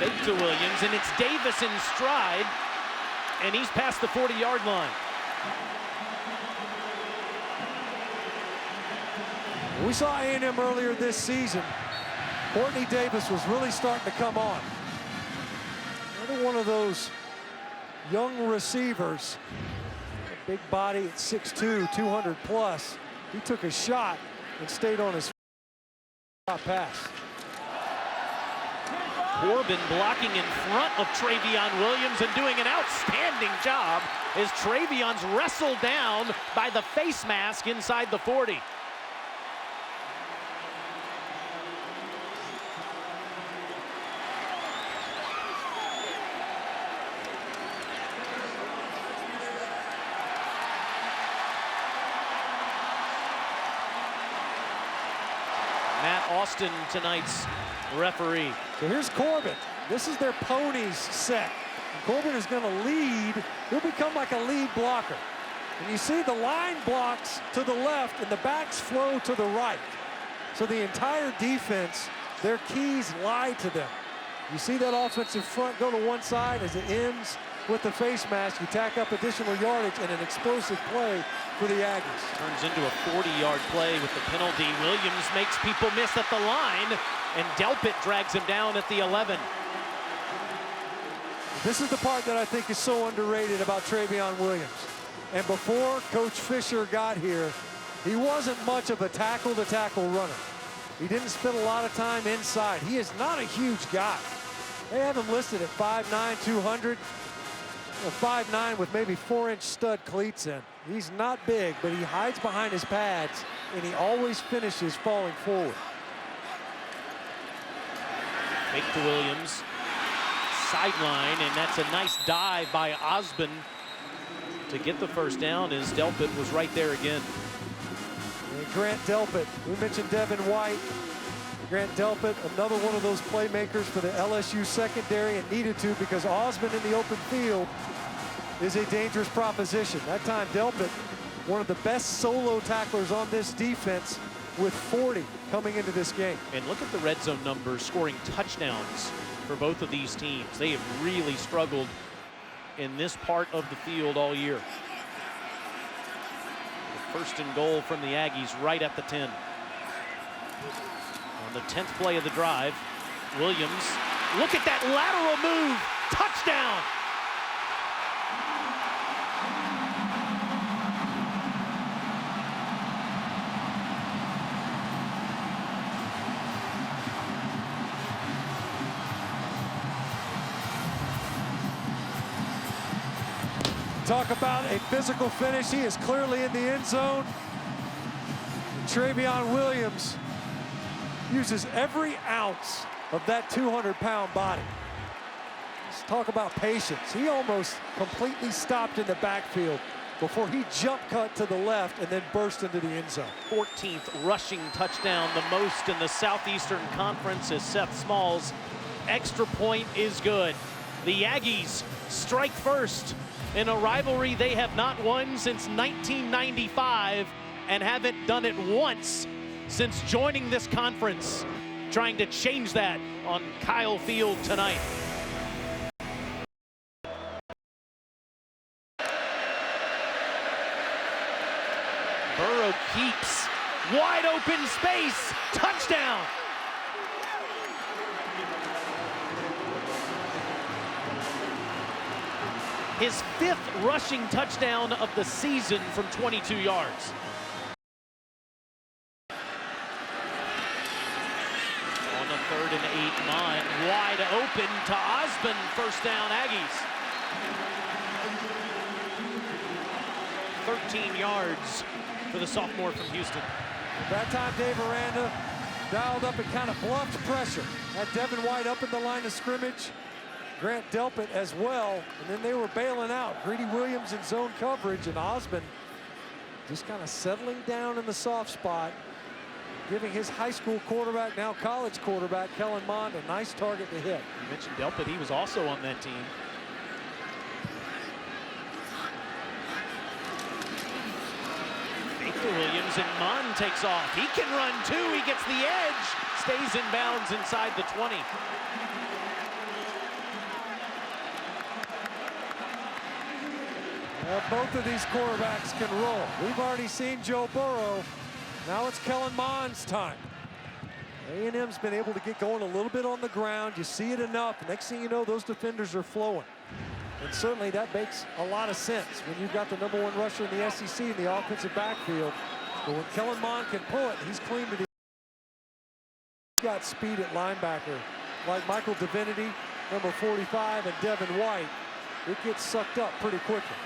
Fake to Williams, and it's Davis in stride, and he's past the 40-yard line. We saw A&M earlier this season. Courtney Davis was really starting to come on. Another one of those young receivers, a big body at 6'2", 200 plus. He took a shot and stayed on his pass. Corbin blocking in front of Travion Williams and doing an outstanding job as Travion's wrestled down by the face mask inside the 40. Matt Austin, tonight's referee. So here's Corbin. This is their ponies set. And Corbin is going to lead. He'll become like a lead blocker. And you see the line blocks to the left and the backs flow to the right. So the entire defense, their keys lie to them. You see that offensive front go to one side as it ends with the face mask. You tack up additional yardage and an explosive play for the Aggies. Turns into a 40-yard play with the penalty. Williams makes people miss at the line, and Delpit drags him down at the 11. This is the part that I think is so underrated about Travion Williams. And before Coach Fisher got here, he wasn't much of a tackle-to-tackle runner. He didn't spend a lot of time inside. He is not a huge guy. They have him listed at 5'9", 200. Well, 5'9" with maybe 4-inch stud cleats in. He's not big, but he hides behind his pads, and he always finishes falling forward. Fake to Williams. Sideline, and that's a nice dive by Osborne to get the first down as Delpit was right there again. And Grant Delpit, we mentioned Devin White. Grant Delpit, another one of those playmakers for the LSU secondary, and needed to because Osborne in the open field is a dangerous proposition. That time Delpit, one of the best solo tacklers on this defense with 40 coming into this game. And look at the red zone numbers, scoring touchdowns for both of these teams. They have really struggled in this part of the field all year. First and goal from the Aggies right at the 10. On the 10th play of the drive, Williams, look at that lateral move, touchdown! Talk about a physical finish. He is clearly in the end zone. And Travion Williams uses every ounce of that 200-pound body. Let's talk about patience. He almost completely stopped in the backfield before he jump cut to the left and then burst into the end zone. 14th rushing touchdown, the most in the Southeastern Conference, as Seth Small's extra point is good. The Aggies strike first in a rivalry they have not won since 1995 and haven't done it once since joining this conference. Trying to change that on Kyle Field tonight. Burrow keeps wide open space, touchdown. His 5th rushing touchdown of the season from 22 yards. On the 3rd and 8 line, wide open to Osborne, first down Aggies. 13 yards for the sophomore from Houston. At that time, Dave Aranda dialed up and kind of bluffed pressure. Had Devin White up in the line of scrimmage. Grant Delpit as well, and then they were bailing out. Greedy Williams in zone coverage, and Osborne just kind of settling down in the soft spot, giving his high school quarterback, now college quarterback, Kellen Mond, a nice target to hit. You mentioned Delpit, he was also on that team. Fake to Williams, and Mond takes off. He can run too, he gets the edge, stays in bounds inside the 20. Both of these quarterbacks can roll. We've already seen Joe Burrow. Now it's Kellen Mond's time. A&M's been able to get going a little bit on the ground. You see it enough. Next thing you know, those defenders are flowing. And certainly that makes a lot of sense when you've got the #1 rusher in the SEC in the offensive backfield. But when Kellen Mond can pull it, he's clean to the. He's got speed at linebacker. Like Michael Divinity, number 45, and Devin White, it gets sucked up pretty quickly.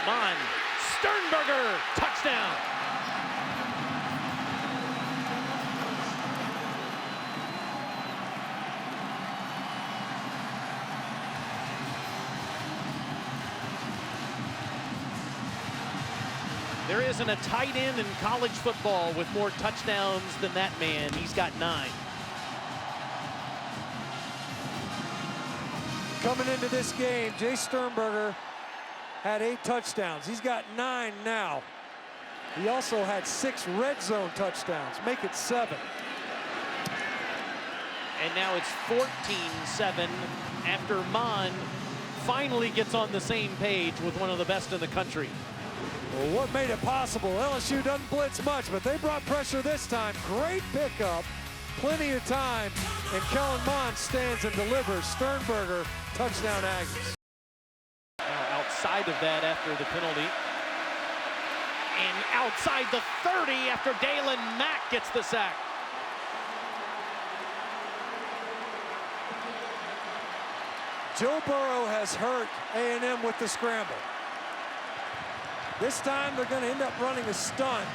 Mond, Sternberger, touchdown. There isn't a tight end in college football with more touchdowns than that man. He's got 9. Coming into this game, Jay Sternberger had 8 touchdowns. He's got 9 now. He also had 6 red zone touchdowns, make it 7. And now it's 14-7 after Mond finally gets on the same page with one of the best in the country. Well, what made it possible? LSU doesn't blitz much, but they brought pressure this time. Great pickup, plenty of time, and Kellen Mond stands and delivers. Sternberger, touchdown Aggies. Now outside of that after the penalty. And outside the 30 after Dalen Mack gets the sack. Joe Burrow has hurt A&M with the scramble. This time they're going to end up running a stunt.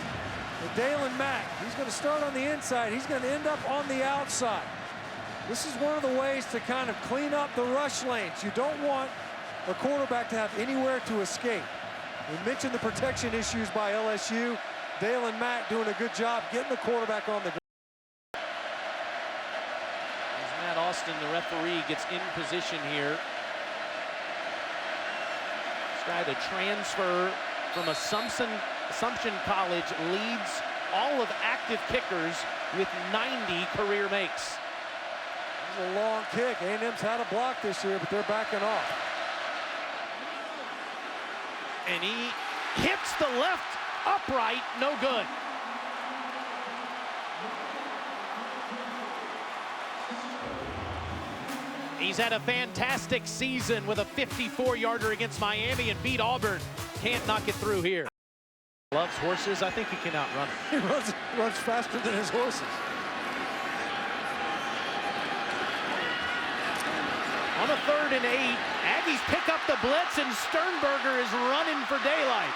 And Dalen Mack, he's going to start on the inside. He's going to end up on the outside. This is one of the ways to kind of clean up the rush lanes. You don't want a quarterback to have anywhere to escape. We mentioned the protection issues by LSU. Dalen Mack doing a good job getting the quarterback on the ground. As Matt Austin, the referee, gets in position here. Try to transfer from Assumption College, leads all of active kickers with 90 career makes. This is a long kick. A&M's had a block this year, but they're backing off. And he hits the left upright, no good. He's had a fantastic season with a 54-yarder against Miami and beat Auburn. Can't knock it through here. Loves horses. I think he can outrun He it. runs faster than his horses. On a 3rd and 8, Aggies pick up the blitz, and Sternberger is running for daylight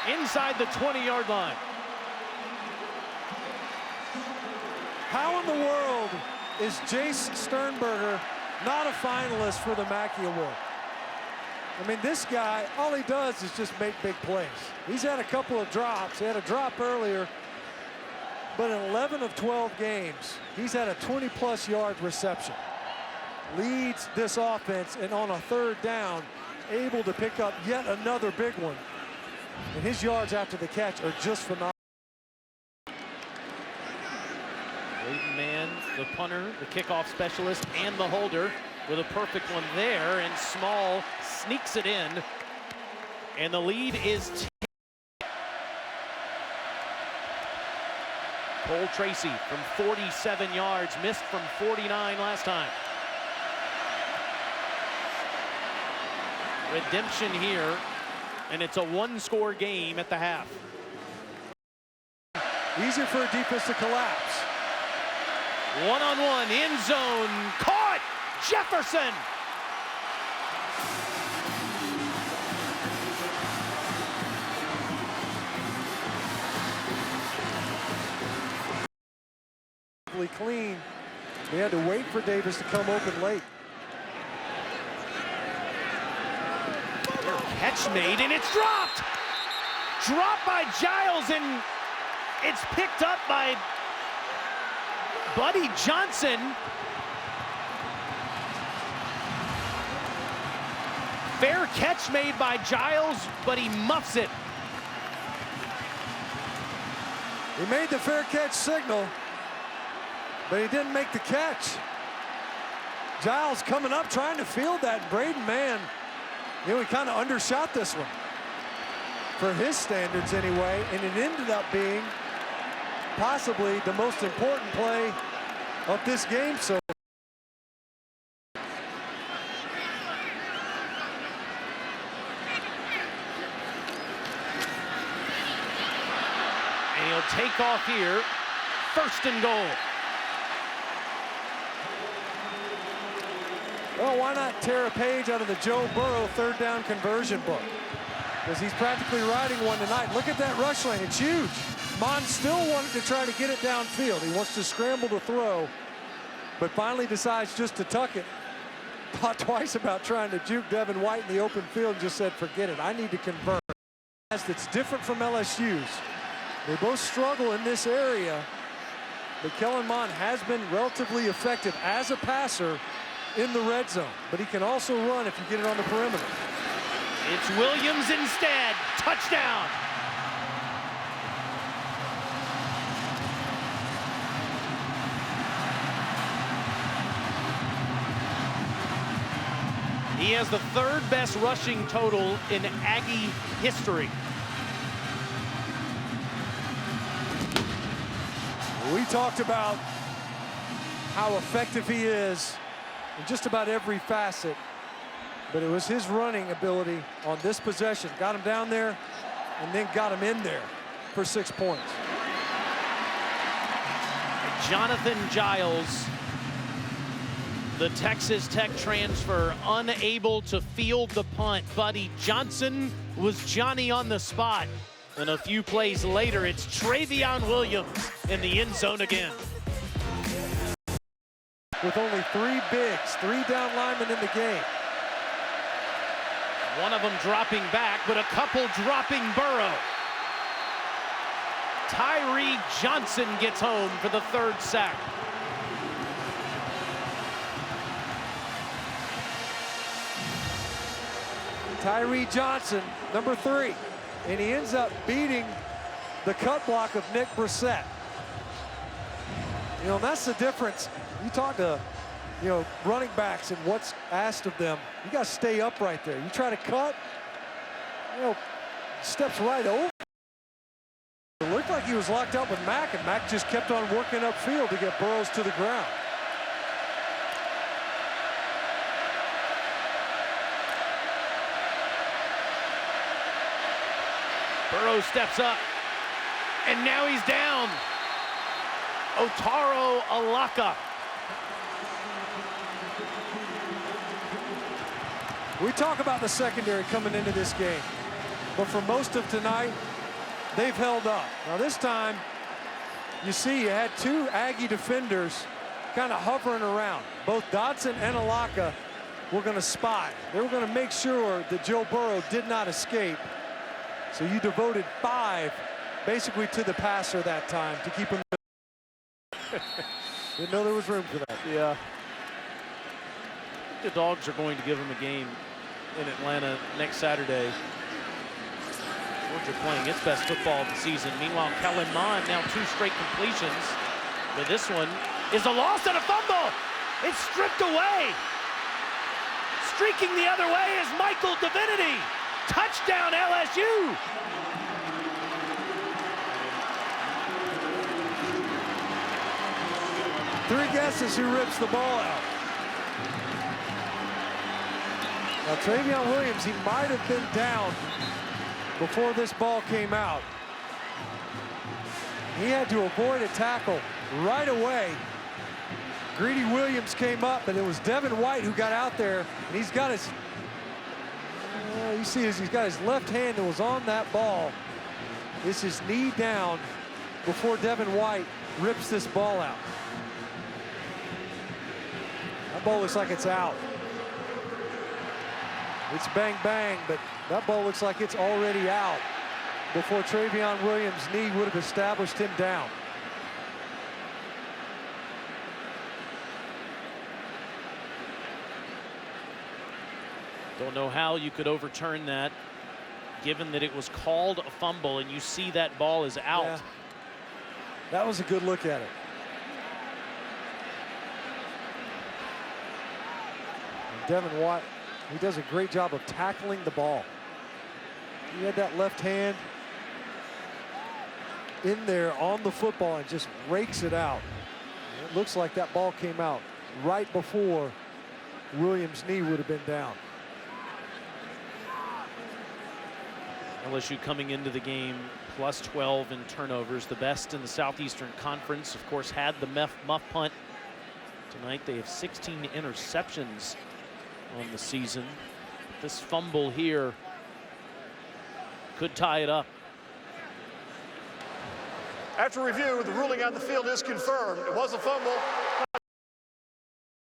inside the 20-yard line. How in the world is Jace Sternberger not a finalist for the Mackey Award? I mean, this guy, all he does is just make big plays. He's had a couple of drops. He had a drop earlier, but in 11 of 12 games, he's had a 20-plus yard reception. Leads this offense, and on a 3rd down, able to pick up yet another big one. And his yards after the catch are just phenomenal. Braden Mann, the punter, the kickoff specialist, and the holder with a perfect one there, and Small sneaks it in, and the lead is 10. Cole Tracy from 47 yards, missed from 49 last time. Redemption here, and it's a 1-score game at the half. Easier for a defense to collapse. One-on-one, end zone, caught! Jefferson! Clean. They had to wait for Davis to come open late. Catch made, and it's dropped! Dropped by Giles, and it's picked up by Buddy Johnson. Fair catch made by Giles, but he muffs it. He made the fair catch signal. but he didn't make the catch. Giles coming up trying to field that. Braden Mann, he kind of undershot this one for his standards anyway, and it ended up being possibly the most important play of this game. So and he'll take off here. First and goal. Well, why not tear a page out of the Joe Burrow third down conversion book? Because he's practically riding one tonight. Look at that rush lane, it's huge. Mon still wanted to try to get it downfield. He wants to scramble to throw, but finally decides just to tuck it. Thought twice about trying to juke Devin White in the open field and just said, forget it, I need to convert. That's different from LSU's. They both struggle in this area, but Kellen Mond has been relatively effective as a passer in the red zone, but he can also run if you get it on the perimeter. It's Williams instead. Touchdown. He has the third best rushing total in Aggie history. We talked about how effective he is in just about every facet, but it was his running ability on this possession. Got him down there and then got him in there for 6 points. Jonathan Giles, the Texas Tech transfer, unable to field the punt. Buddy Johnson was Johnny on the spot. And a few plays later, it's Travion Williams in the end zone again. With only 3 bigs, 3 down linemen in the game. One of them dropping back, but a couple dropping Burrow. Tyree Johnson gets home for the 3rd sack. Tyree Johnson, number 3. And he ends up beating the cut block of Nick Brissett. You know, and that's the difference. You talk to, running backs and what's asked of them. You got to stay upright there. You try to cut, steps right over. It looked like he was locked up with Mack, and Mack just kept on working upfield to get Burrows to the ground. Burrow steps up, and now he's down. Otaro Alaka. We talk about the secondary coming into this game, but for most of tonight, they've held up. Now this time, you see you had 2 Aggie defenders kind of hovering around. Both Dodson and Alaka were going to spy. They were going to make sure that Joe Burrow did not escape. So you devoted 5 basically to the passer that time to keep him. Didn't know there was room for that. Yeah. The Dogs are going to give him a game in Atlanta next Saturday. Georgia playing its best football of the season. Meanwhile, Kellen Mond now 2 straight completions. But this one is a loss and a fumble. It's stripped away. Streaking the other way is Michael Divinity. Touchdown LSU. Three guesses who rips the ball out. Now Travion Williams, he might have been down before this ball came out. He had to avoid a tackle right away. Greedy Williams came up, but it was Devin White who got out there, and he's got his, you see he's got his left hand that was on that ball. This is knee down before Devin White rips this ball out. That ball looks like it's out. It's bang, bang, but that ball looks like it's already out before Travion Williams' knee would have established him down. Don't know how you could overturn that, given that it was called a fumble, and you see that ball is out. Yeah. That was a good look at it. Devin White, he does a great job of tackling the ball. He had that left hand in there on the football and just rakes it out. It looks like that ball came out right before Williams' knee would have been down. LSU coming into the game plus 12 in turnovers, the best in the Southeastern Conference. Of course, had the muff punt. Tonight they have 16 interceptions on the season. This fumble here could tie it up. After review, the ruling on the field is confirmed. It was a fumble.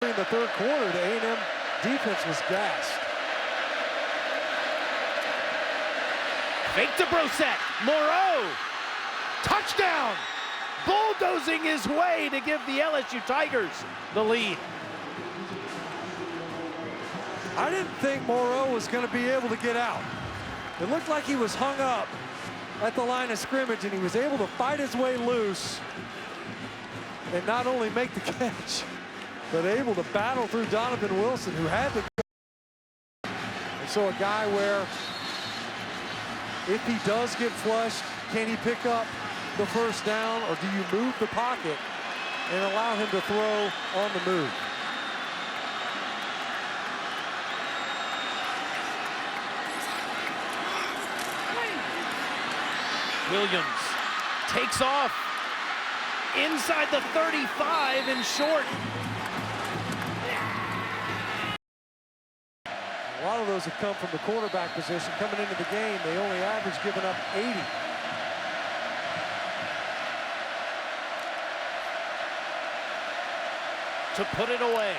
In the third quarter, the A&M defense was gassed. Fake to Brosette. Moreau. Touchdown. Bulldozing his way to give the LSU Tigers the lead. I didn't think Moreau was going to be able to get out. It looked like he was hung up at the line of scrimmage, and he was able to fight his way loose and not only make the catch, but able to battle through Donovan Wilson, who had to go. And so a guy where if he does get flushed, can he pick up the first down, or do you move the pocket and allow him to throw on the move? Williams takes off inside the 35 and short. A lot of those have come from the quarterback position. Coming into the game, they only average giving up 80. To put it away.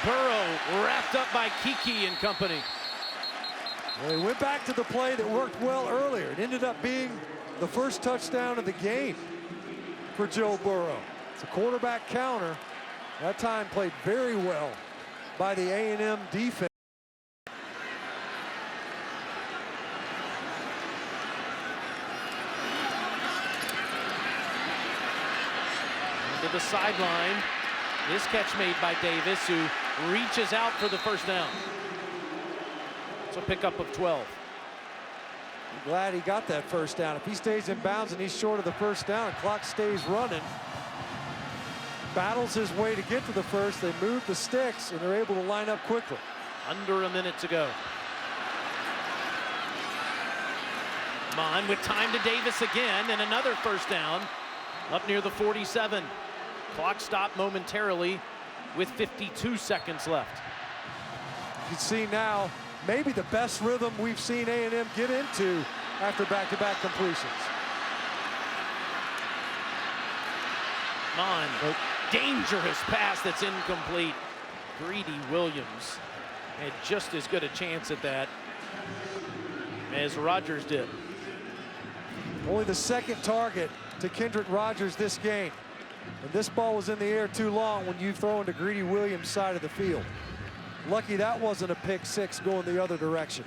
Burrow wrapped up by Kiki and company. Well, they went back to the play that worked well earlier. It ended up being the first touchdown of the game for Joe Burrow. It's a quarterback counter. That time played very well by the A&M defense. To the sideline. This catch made by Davis, who reaches out for the first down. It's a pickup of 12. I'm glad he got that first down. If he stays in bounds and he's short of the first down, the clock stays running. Battles his way to get to the first. They move the sticks, and they're able to line up quickly. Under a minute to go. Mon with time to Davis again, and another first down up near the 47. Clock stopped momentarily with 52 seconds left. You can see now maybe the best rhythm we've seen A&M get into after back-to-back completions. Mon, dangerous pass that's incomplete. Greedy Williams had just as good a chance at that as Rogers did. Only the second target to Kendrick Rogers this game. And this ball was in the air too long when you throw into Greedy Williams' side of the field. Lucky that wasn't a pick six going the other direction.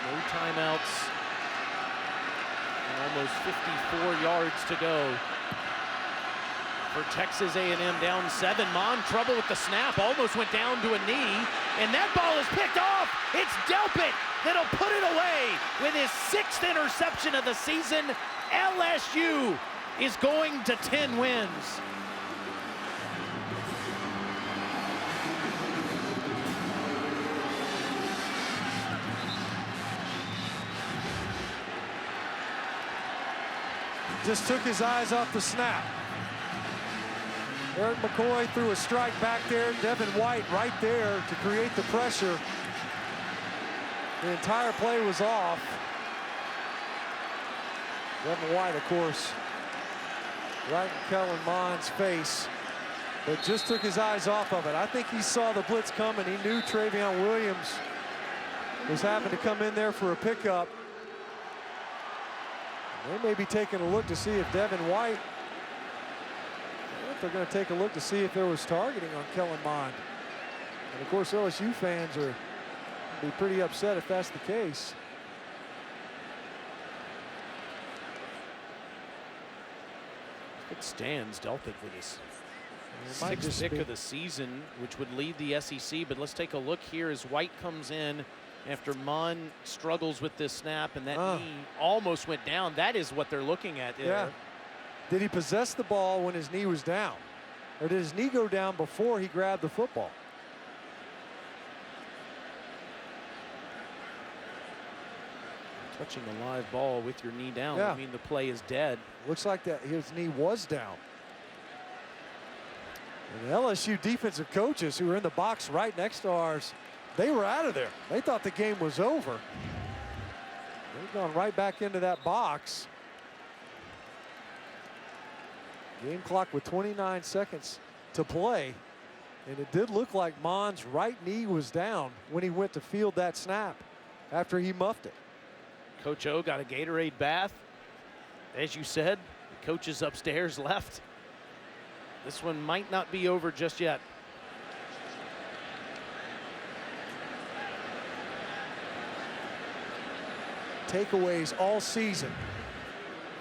No timeouts. And almost 54 yards to go for Texas A&M, down 7. Mon, trouble with the snap, almost went down to a knee, and that ball is picked off. It's Delpit that'll put it away with his 6th interception of the season. LSU is going to 10 wins. Just took his eyes off the snap. Eric McCoy threw a strike back there. Devin White right there to create the pressure. The entire play was off. Devin White, of course, right in Kellen Mond's face, but just took his eyes off of it. I think he saw the blitz coming. He knew Travion Williams was having to come in there for a pickup. They may be taking a look to see if Devin White, they're going to take a look to see if there was targeting on Kellen Mond. And of course, LSU fans are Be pretty upset if that's the case. It stands Delpit with his It might just sixth pick be- of the season, which would lead the SEC. But let's take a look here as White comes in after Mon struggles with this snap, and that knee almost went down. That is what they're looking at there. Yeah. Did he possess the ball when his knee was down? Or did his knee go down before he grabbed the football? Touching a live ball with your knee down, Yeah. I mean the play is dead. Looks like that his knee was down. And the LSU defensive coaches who were in the box right next to ours, they were out of there. They thought the game was over. They've gone right back into that box. Game clock with 29 seconds to play. And it did look like Mon's right knee was down when he went to field that snap after he muffed it. Coach O got a Gatorade bath. As you said, the coaches upstairs left. This one might not be over just yet. Takeaways all season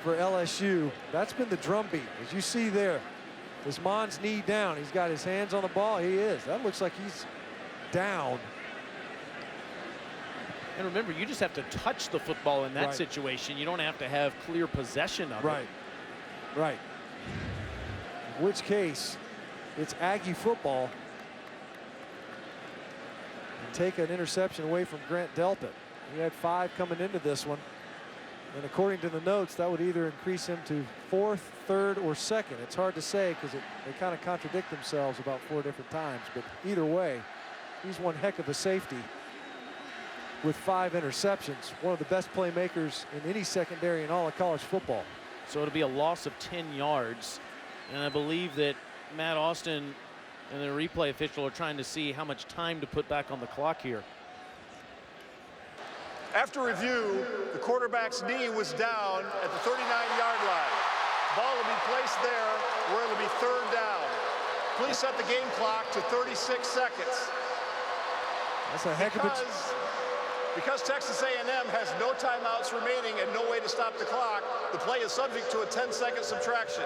for LSU. That's been the drumbeat. As you see there, is Mon's knee down. He's got his hands on the ball. He is. That looks like he's down. And remember, you just have to touch the football in that Right. situation. You don't have to have clear possession of it. Right. Right. In which case, it's Aggie football. And take an interception away from Grant Delpit. He had 5 coming into this one. And according to the notes, that would either increase him to 4th, 3rd, or 2nd. It's hard to say because they kind of contradict themselves about 4 different times. But either way, he's one heck of a safety with 5 interceptions. One of the best playmakers in any secondary in all of college football. So it'll be a loss of 10 yards. And I believe that Matt Austin and the replay official are trying to see how much time to put back on the clock here. After review, the quarterback's knee was down at the 39-yard line. Ball will be placed there where it'll be 3rd down. Please set the game clock to 36 seconds. That's a heck of a... Because Texas A&M has no timeouts remaining and no way to stop the clock, the play is subject to a 10-second subtraction.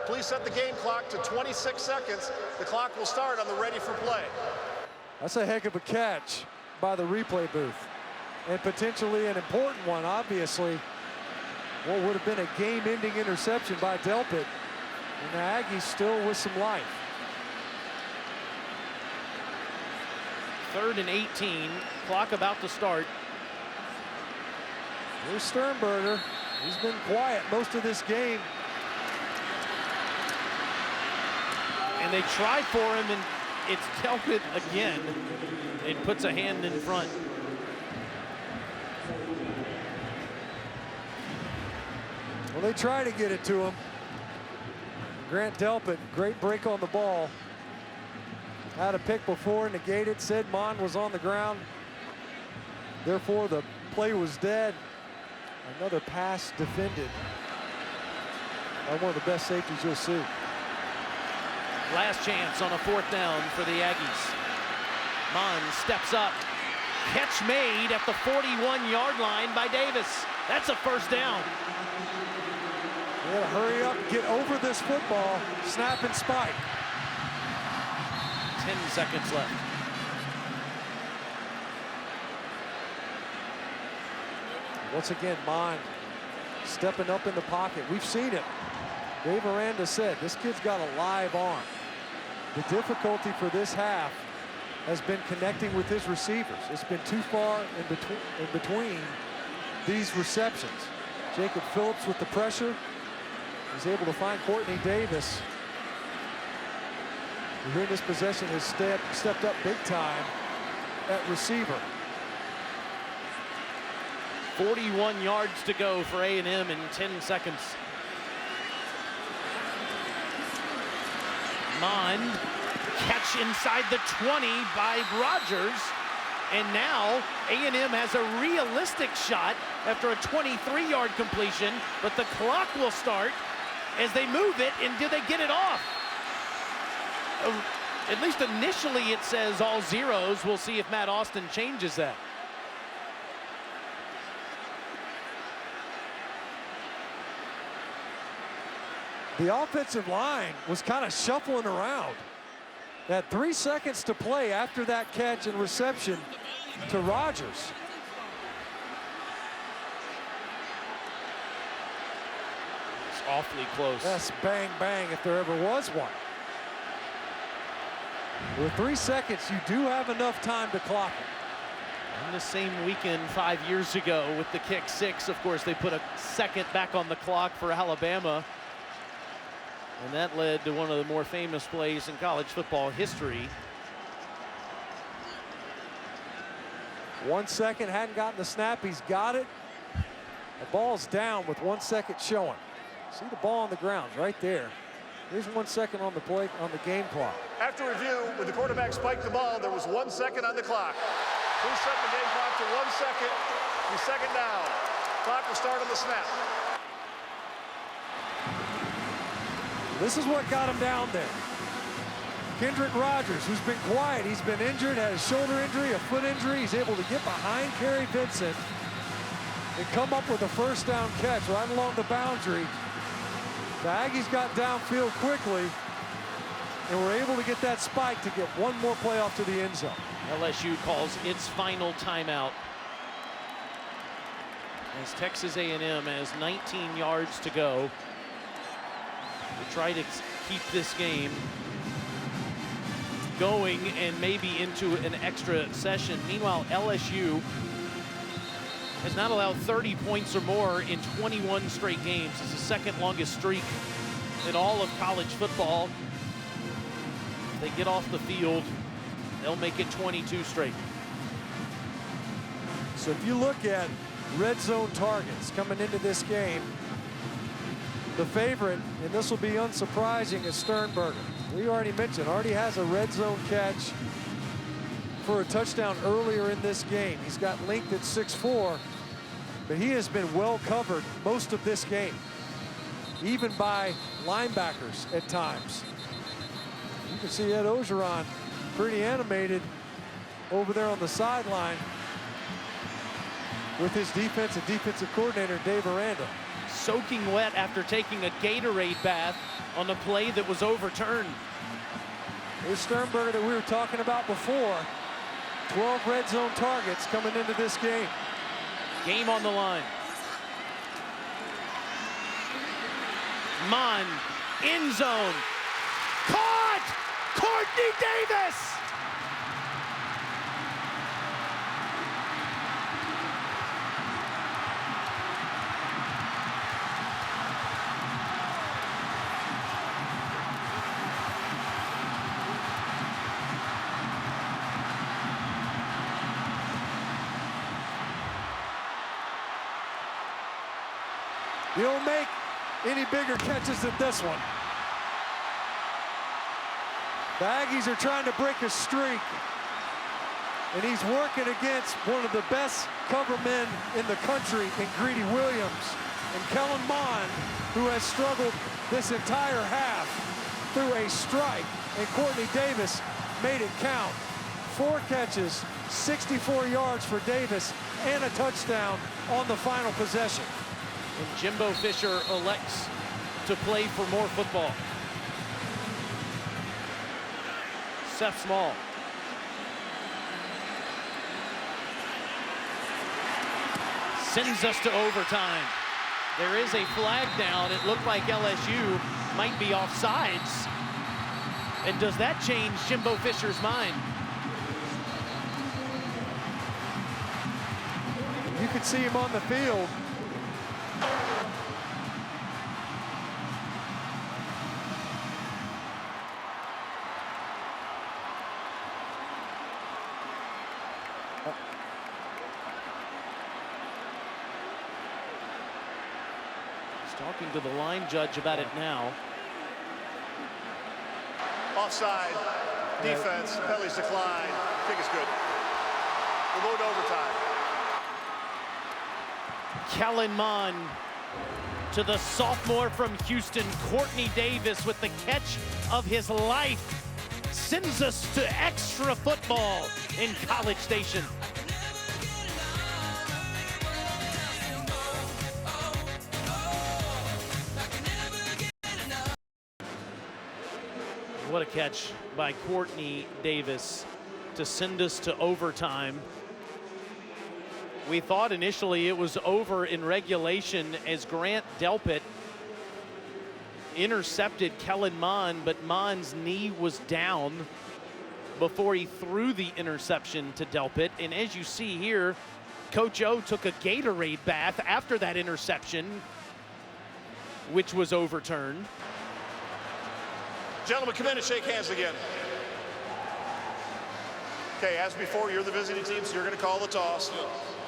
Please set the game clock to 26 seconds. The clock will start on the ready for play. That's a heck of a catch by the replay booth. And potentially an important one, obviously. What would have been a game-ending interception by Delpit. And the Aggies still with some life. 3rd and 18, clock about to start. Here's Sternberger. He's been quiet most of this game. And they try for him, and it's Delpit again. It puts a hand in front. Well, they try to get it to him. Grant Delpit, great break on the ball. Had a pick before, negated, said Mon was on the ground. Therefore, the play was dead. Another pass defended by one of the best safeties you'll see. Last chance on a 4th down for the Aggies. Mon steps up. Catch made at the 41-yard line by Davis. That's a 1st down. They had to hurry up, get over this football, snap and spike. 10 seconds left. Once again, Mon stepping up in the pocket. We've seen it. Dave Aranda said this kid's got a live arm. The difficulty for this half has been connecting with his receivers. It's been too far in between these receptions. Jacob Phillips with the pressure. He's able to find Courtney Davis, who in this possession has stepped up big time at receiver. 41 yards to go for A&M in 10 seconds. Mond, catch inside the 20 by Rogers. And now A&M has a realistic shot after a 23-yard completion, but the clock will start as they move it, and do they get it off? At least initially it says all zeros. We'll see if Matt Austin changes that. The offensive line was kind of shuffling around. They had 3 seconds to play after that catch and reception to Rodgers. It's awfully close. That's bang, bang, if there ever was one. With 3 seconds, you do have enough time to clock it. In the same weekend 5 years ago with the kick six, of course, they put a second back on the clock for Alabama. And that led to one of the more famous plays in college football history. 1 second, hadn't gotten the snap, he's got it. The ball's down with 1 second showing. See the ball on the ground right there. There's 1 second on the play, on the game clock. After review, when the quarterback spiked the ball, there was 1 second on the clock. Please set the game clock to 1 second. The second down. Clock will start on the snap. This is what got him down there. Kendrick Rogers, who's been quiet, he's been injured, had a shoulder injury, a foot injury. He's able to get behind Kerry Vincent and come up with a first down catch right along the boundary. The Aggies got downfield quickly and were able to get that spike to get one more play off to the end zone. LSU calls its final timeout as Texas A&M has 19 yards to go to try to keep this game going and maybe into an extra session. Meanwhile, LSU has not allowed 30 points or more in 21 straight games. It's the second longest streak in all of college football. If they get off the field, they'll make it 22 straight. So if you look at red zone targets coming into this game, the favorite, and this will be unsurprising, is Sternberger. We already mentioned, already has a red zone catch for a touchdown earlier in this game. He's got linked at 6'4", but he has been well covered most of this game, even by linebackers at times. You can see Ed Ogeron pretty animated over there on the sideline with his defensive coordinator, Dave Aranda. Soaking wet after taking a Gatorade bath on a play that was overturned. Here's Sternberger that we were talking about before. 12 red zone targets coming into this game. Game on the line. Mon, end zone. Caught! Courtney Davis! You don't make any bigger catches than this one. The Aggies are trying to break a streak, and he's working against one of the best cover men in the country in Greedy Williams and Kellen Mond, who has struggled this entire half through a strike, and Courtney Davis made it count. 4 catches, 64 yards for Davis, and a touchdown on the final possession. And Jimbo Fisher elects to play for more football. Seth Small. Sends us to overtime. There is a flag down. It looked like LSU might be offsides. And does that change Jimbo Fisher's mind? You could see him on the field. Talking to the line judge about it now. Offside. Defense. Penalties decline. Kick is good. We'll go to overtime. Kellen Mond to the sophomore from Houston, Courtney Davis, with the catch of his life. Sends us to extra football in College Station. What a catch by Courtney Davis to send us to overtime. We thought initially it was over in regulation as Grant Delpit intercepted Kellen Mond, but Mond's knee was down before he threw the interception to Delpit. And as you see here, Coach O took a Gatorade bath after that interception, which was overturned. Gentlemen, come in and shake hands again. Okay, as before, you're the visiting team, so you're going to call the toss.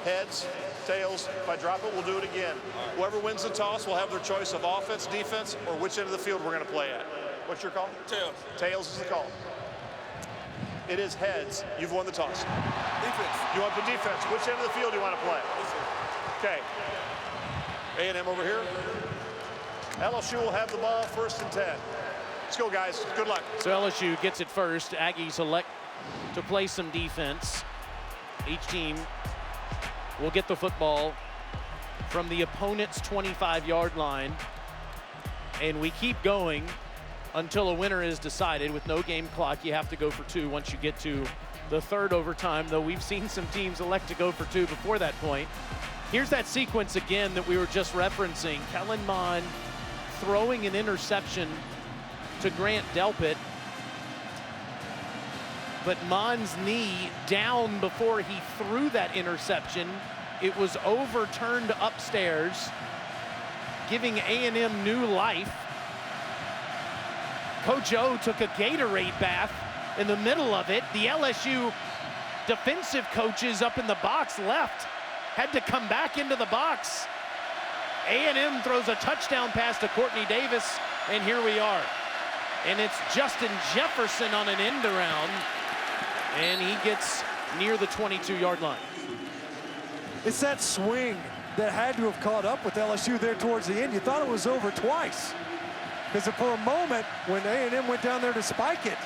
Heads, tails. If I drop it, we'll do it again. Whoever wins the toss will have their choice of offense, defense, or which end of the field we're going to play at. What's your call? Tails. Tails is the call. It is heads. You've won the toss. Defense. You want the defense. Which end of the field do you want to play? Okay. A&M over here. LSU will have the ball, 1st and 10. Let's go, guys. Good luck. So LSU gets it first. Aggies elect to play some defense. Each team will get the football from the opponent's 25-yard line. And we keep going until a winner is decided. With no game clock, you have to go for 2 once you get to the 3rd overtime, though we've seen some teams elect to go for 2 before that point. Here's that sequence again that we were just referencing. Kellen Mond throwing an interception to Grant Delpit, but Mond's knee down before he threw that interception. It was overturned upstairs, giving A&M new life. Coach O took a Gatorade bath in the middle of it. The LSU defensive coaches up in the box left had to come back into the box. A&M throws a touchdown pass to Courtney Davis, and here we are. And it's Justin Jefferson on an end around, and he gets near the 22-yard line. It's that swing that had to have caught up with LSU there towards the end. You thought it was over twice. Because for a moment, when A&M went down there to spike it,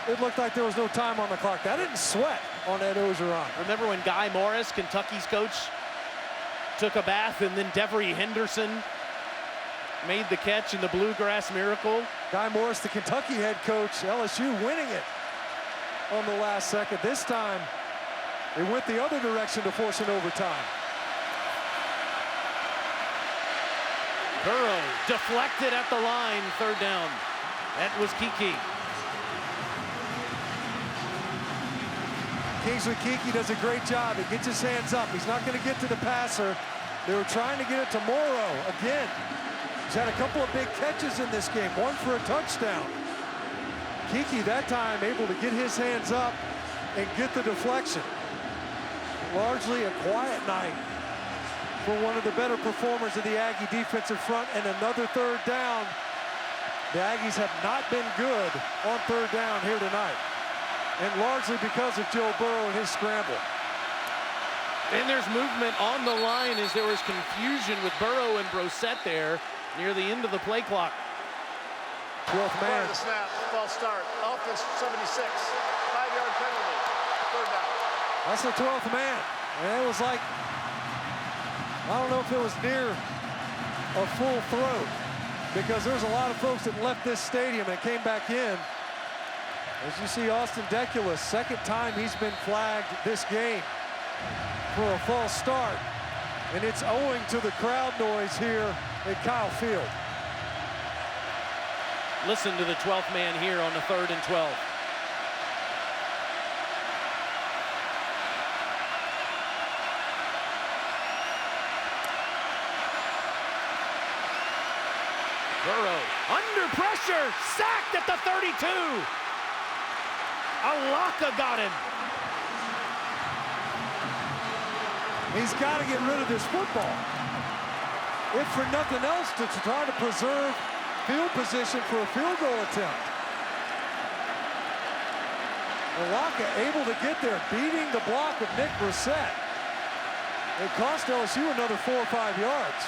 it looked like there was no time on the clock. That didn't sweat on Ed Ogeron. Remember when Guy Morris, Kentucky's coach, took a bath, and then Devery Henderson made the catch in the Bluegrass Miracle? Guy Morris, the Kentucky head coach, LSU winning it on the last second. This time, it went the other direction to force an overtime. Burrow deflected at the line, 3rd down. That was Kiki. Kingsley Kiki does a great job. He gets his hands up. He's not going to get to the passer. They were trying to get it to Morrow again. He's had a couple of big catches in this game, one for a touchdown. Kiki that time able to get his hands up and get the deflection. Largely a quiet night for one of the better performers of the Aggie defensive front, and another 3rd down. The Aggies have not been good on 3rd down here tonight, and largely because of Joe Burrow and his scramble. And there's movement on the line as there was confusion with Burrow and Brosette there near the end of the play clock. 12th man. The snap, false start. Offense 76. 5-yard penalty. 3rd down. That's the 12th man. And it was like, I don't know if it was near a full throat, because there's a lot of folks that left this stadium and came back in. As you see, Austin Deculus, 2nd time he's been flagged this game for a false start. And it's owing to the crowd noise here at Kyle Field. Listen to the 12th man here on the 3rd and 12. Burrow under pressure, sacked at the 32. Alaka got him. He's got to get rid of this football, if for nothing else, to try to preserve field position for a field goal attempt. Alaka able to get there, beating the block of Nick Brissett. It cost LSU another 4 or 5 yards.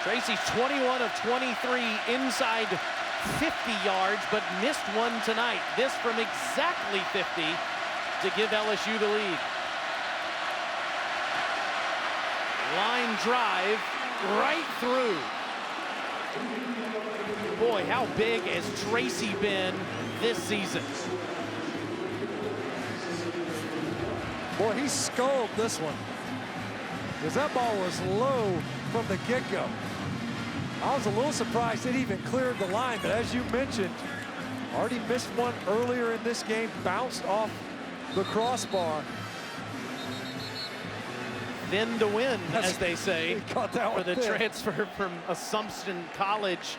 Tracy's 21 of 23 inside 50 yards, but missed one tonight. This from exactly 50 to give LSU the lead. Line drive right through. Boy, how big has Tracy been this season? Boy, he sculled this one, because that ball was low from the get-go. I was a little surprised it even cleared the line, but as you mentioned, already missed one earlier in this game, bounced off the crossbar. Then to win, as they say, He caught that for one the thin. transfer from Assumption College,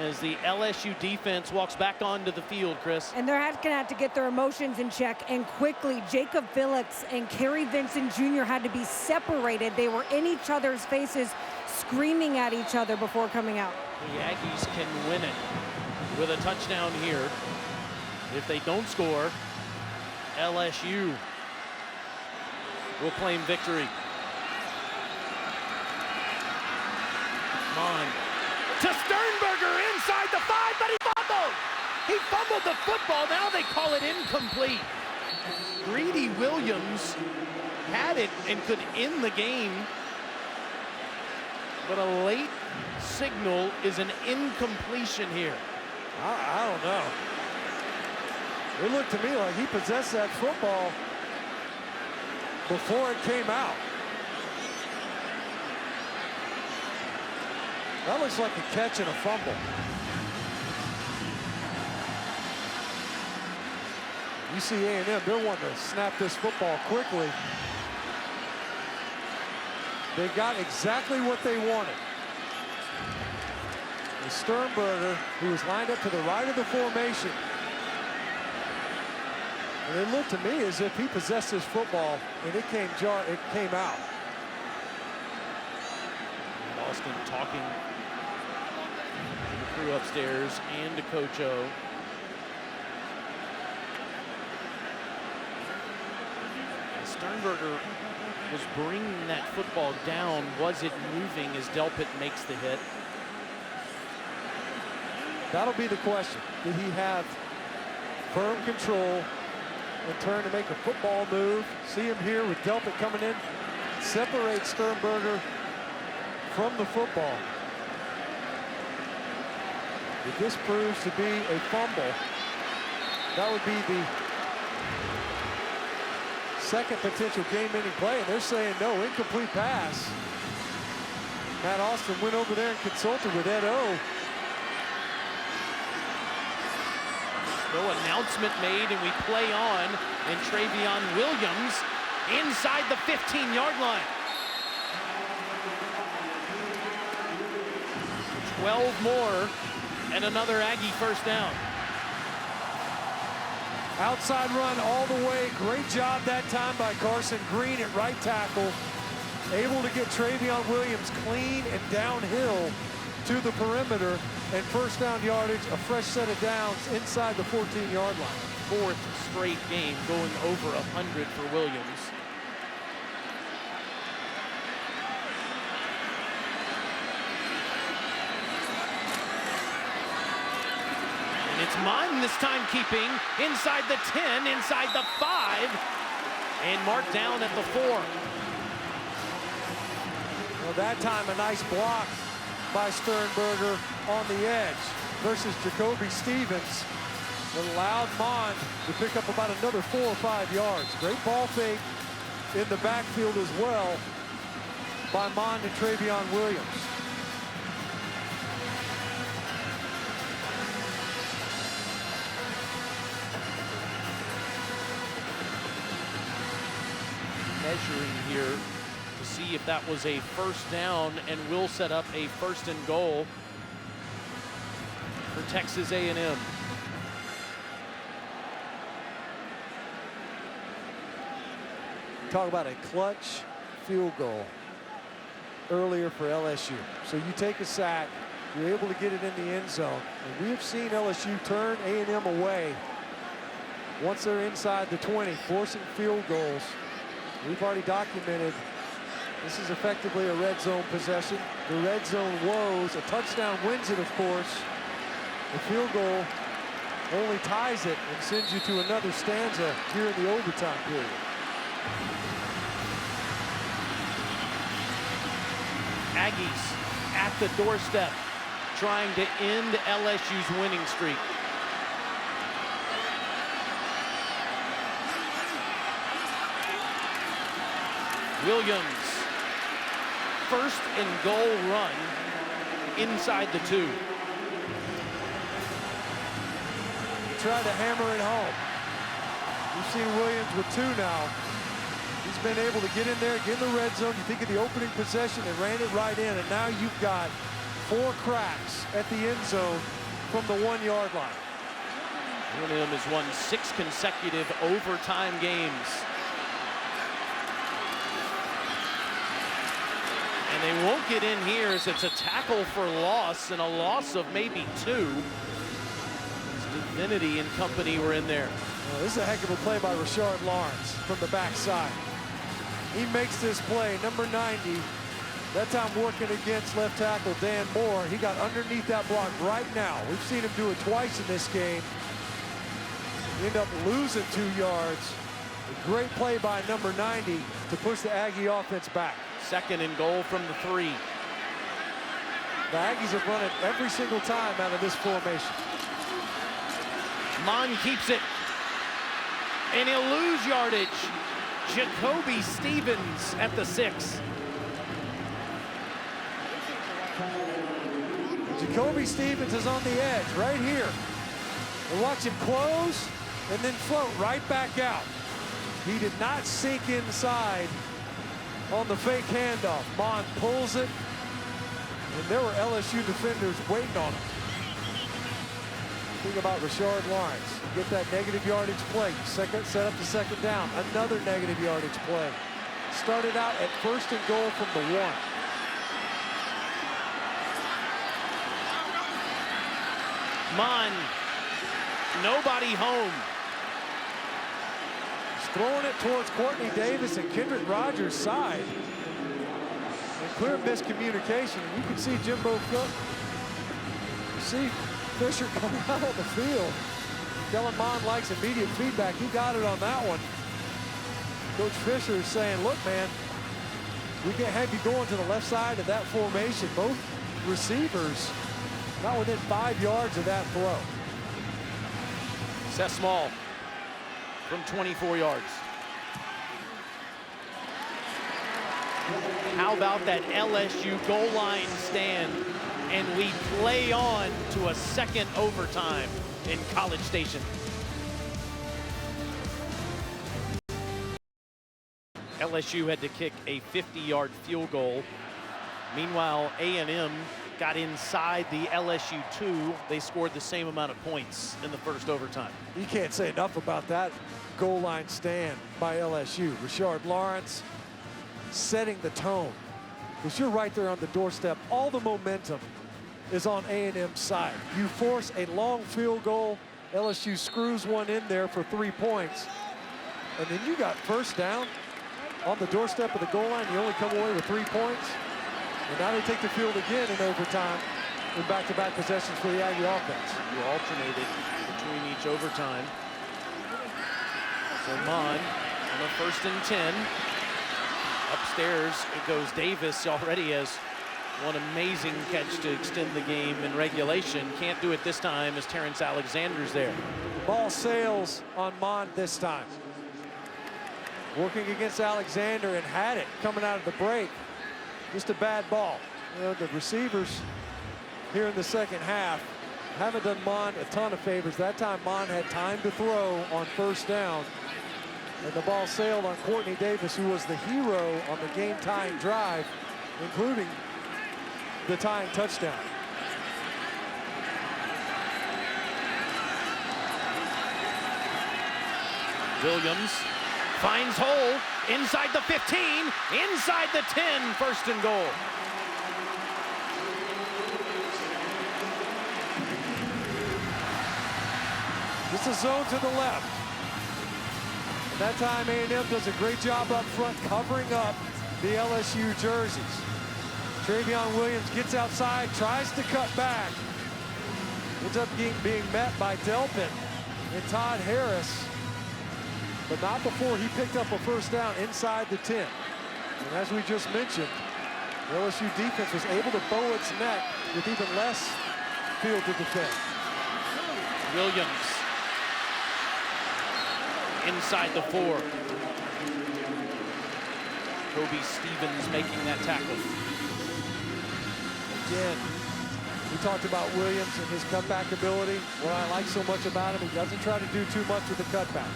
as the LSU defense walks back onto the field, Chris. And they're going to have to get their emotions in check, and quickly. Jacob Phillips and Kerry Vincent Jr. had to be separated. They were in each other's faces, screaming at each other before coming out. The Aggies can win it with a touchdown here. If they don't score, LSU will claim victory. Come on. To Sternberger inside the 5, but he fumbled. He fumbled the football. Now they call it incomplete. Greedy Williams had it and could end the game, but a late signal is an incompletion here. I don't know. It looked to me like he possessed that football before it came out. That looks like a catch and a fumble. You see A&M, they're wanting to snap this football quickly. They got exactly what they wanted. The Sternberger, who was lined up to the right of the formation. And it looked to me as if he possessed this football and it came out. Austin talking to the crew upstairs and to Coach O. Sternberger was bringing that football down. Was it moving as Delpit makes the hit? That'll be the question. Did he have firm control and turn to make a football move? See him here with Delpit coming in. Separate Sternberger from the football. If this proves to be a fumble, that would be the second potential game-ending play, and they're saying no, incomplete pass. Matt Austin went over there and consulted with Ed O. No announcement made, and we play on, and Travion Williams inside the 15-yard line. 12 more, and another Aggie first down. Outside run all the way. Great job that time by Carson Green at right tackle. Able to get Travion Williams clean and downhill to the perimeter, and first down yardage, a fresh set of downs inside the 14-yard line. Fourth straight game going over 100 for Williams. And it's Mon this time, keeping inside the 10, inside the 5, and marked down at the 4. Well, that time a nice block by Sternberger on the edge versus Jacoby Stevens that allowed Mon to pick up about another 4 or 5 yards. Great ball fake in the backfield as well by Mon and Travion Williams. Measuring here to see if that was a first down, and will set up a 1st and goal for Texas A&M. Talk about a clutch field goal earlier for LSU. So you take a sack, you're able to get it in the end zone. And we have seen LSU turn A&M away once they're inside the 20, forcing field goals. We've already documented this is effectively a red zone possession. The red zone woes. A touchdown wins it, of course. The field goal only ties it and sends you to another stanza here in the overtime period. Aggies at the doorstep trying to end LSU's winning streak. Williams, first and goal run inside the 2. Try to hammer it home. We've seen Williams with 2 now. He's been able to get in there, get in the red zone. You think of the opening possession and ran it right in, and now you've got 4 cracks at the end zone from the 1-yard line. A&M has won 6 consecutive overtime games. And they won't get in here as it's a tackle for loss and a loss of maybe 2. Divinity and company were in there. Well, this is a heck of a play by Rashard Lawrence from the backside. He makes this play, number 90. That time working against left tackle Dan Moore. He got underneath that block right now. We've seen him do it twice in this game. He ended up losing 2 yards. A great play by number 90 to push the Aggie offense back. Second and goal from the 3. The Aggies have run it every single time out of this formation. Mon keeps it, and he'll lose yardage. Jacoby Stevens at the 6. Jacoby Stevens is on the edge right here. And watch him close and then float right back out. He did not sink inside on the fake handoff. Mon pulls it, and there were LSU defenders waiting on him. Think about Rashard Lawrence. Get that negative yardage play. Set up the second down. Another negative yardage play. Started out at first and goal from the 1. Mon, nobody home. He's throwing it towards Courtney Davis and Kendrick Rogers' side. And clear miscommunication. You can see Jimbo Cook. You see Fisher coming out on the field. Kellen Mond likes immediate feedback. He got it on that one. Coach Fisher is saying, look, man, we can have you going to the left side of that formation. Both receivers not within 5 yards of that throw. Seth Small from 24 yards. How about that LSU goal line stand? And we play on to a second overtime in College Station. LSU had to kick a 50-yard field goal. Meanwhile, A&M got inside the LSU 2. They scored the same amount of points in the first overtime. You can't say enough about that goal line stand by LSU. Rashard Lawrence setting the tone. Because you're right there on the doorstep. All the momentum is on A&M's side. You force a long field goal. LSU screws one in there for 3 points. And then you got first down on the doorstep of the goal line. You only come away with 3 points. And now they take the field again in overtime in back-to-back possessions for the Aggie offense. You alternated between each overtime. So Mon on the 1st and 10. Upstairs it goes Davis. Already has one amazing catch to extend the game in regulation. Can't do it this time as Terrence Alexander's there. The ball sails on Mon this time. Working against Alexander and had it coming out of the break. Just a bad ball. You know, the receivers here in the second half haven't done Mon a ton of favors. That time Mon had time to throw on first down. And the ball sailed on Courtney Davis, who was the hero on the game-tying drive, including the tying touchdown. Williams finds hole inside the 15, inside the 10, 1st and goal. Just a zone to the left. And that time A&M does a great job up front covering up the LSU jerseys. Travion Williams gets outside, tries to cut back. Ends up being met by Delpin and Todd Harris. But not before he picked up a first down inside the 10. And as we just mentioned, The LSU defense was able to bow its neck with even less field to defend. Williams inside the 4. Kobe Stevens making that tackle. Again, we talked about Williams and his cutback ability. What I like so much about him, he doesn't try to do too much with the cutback.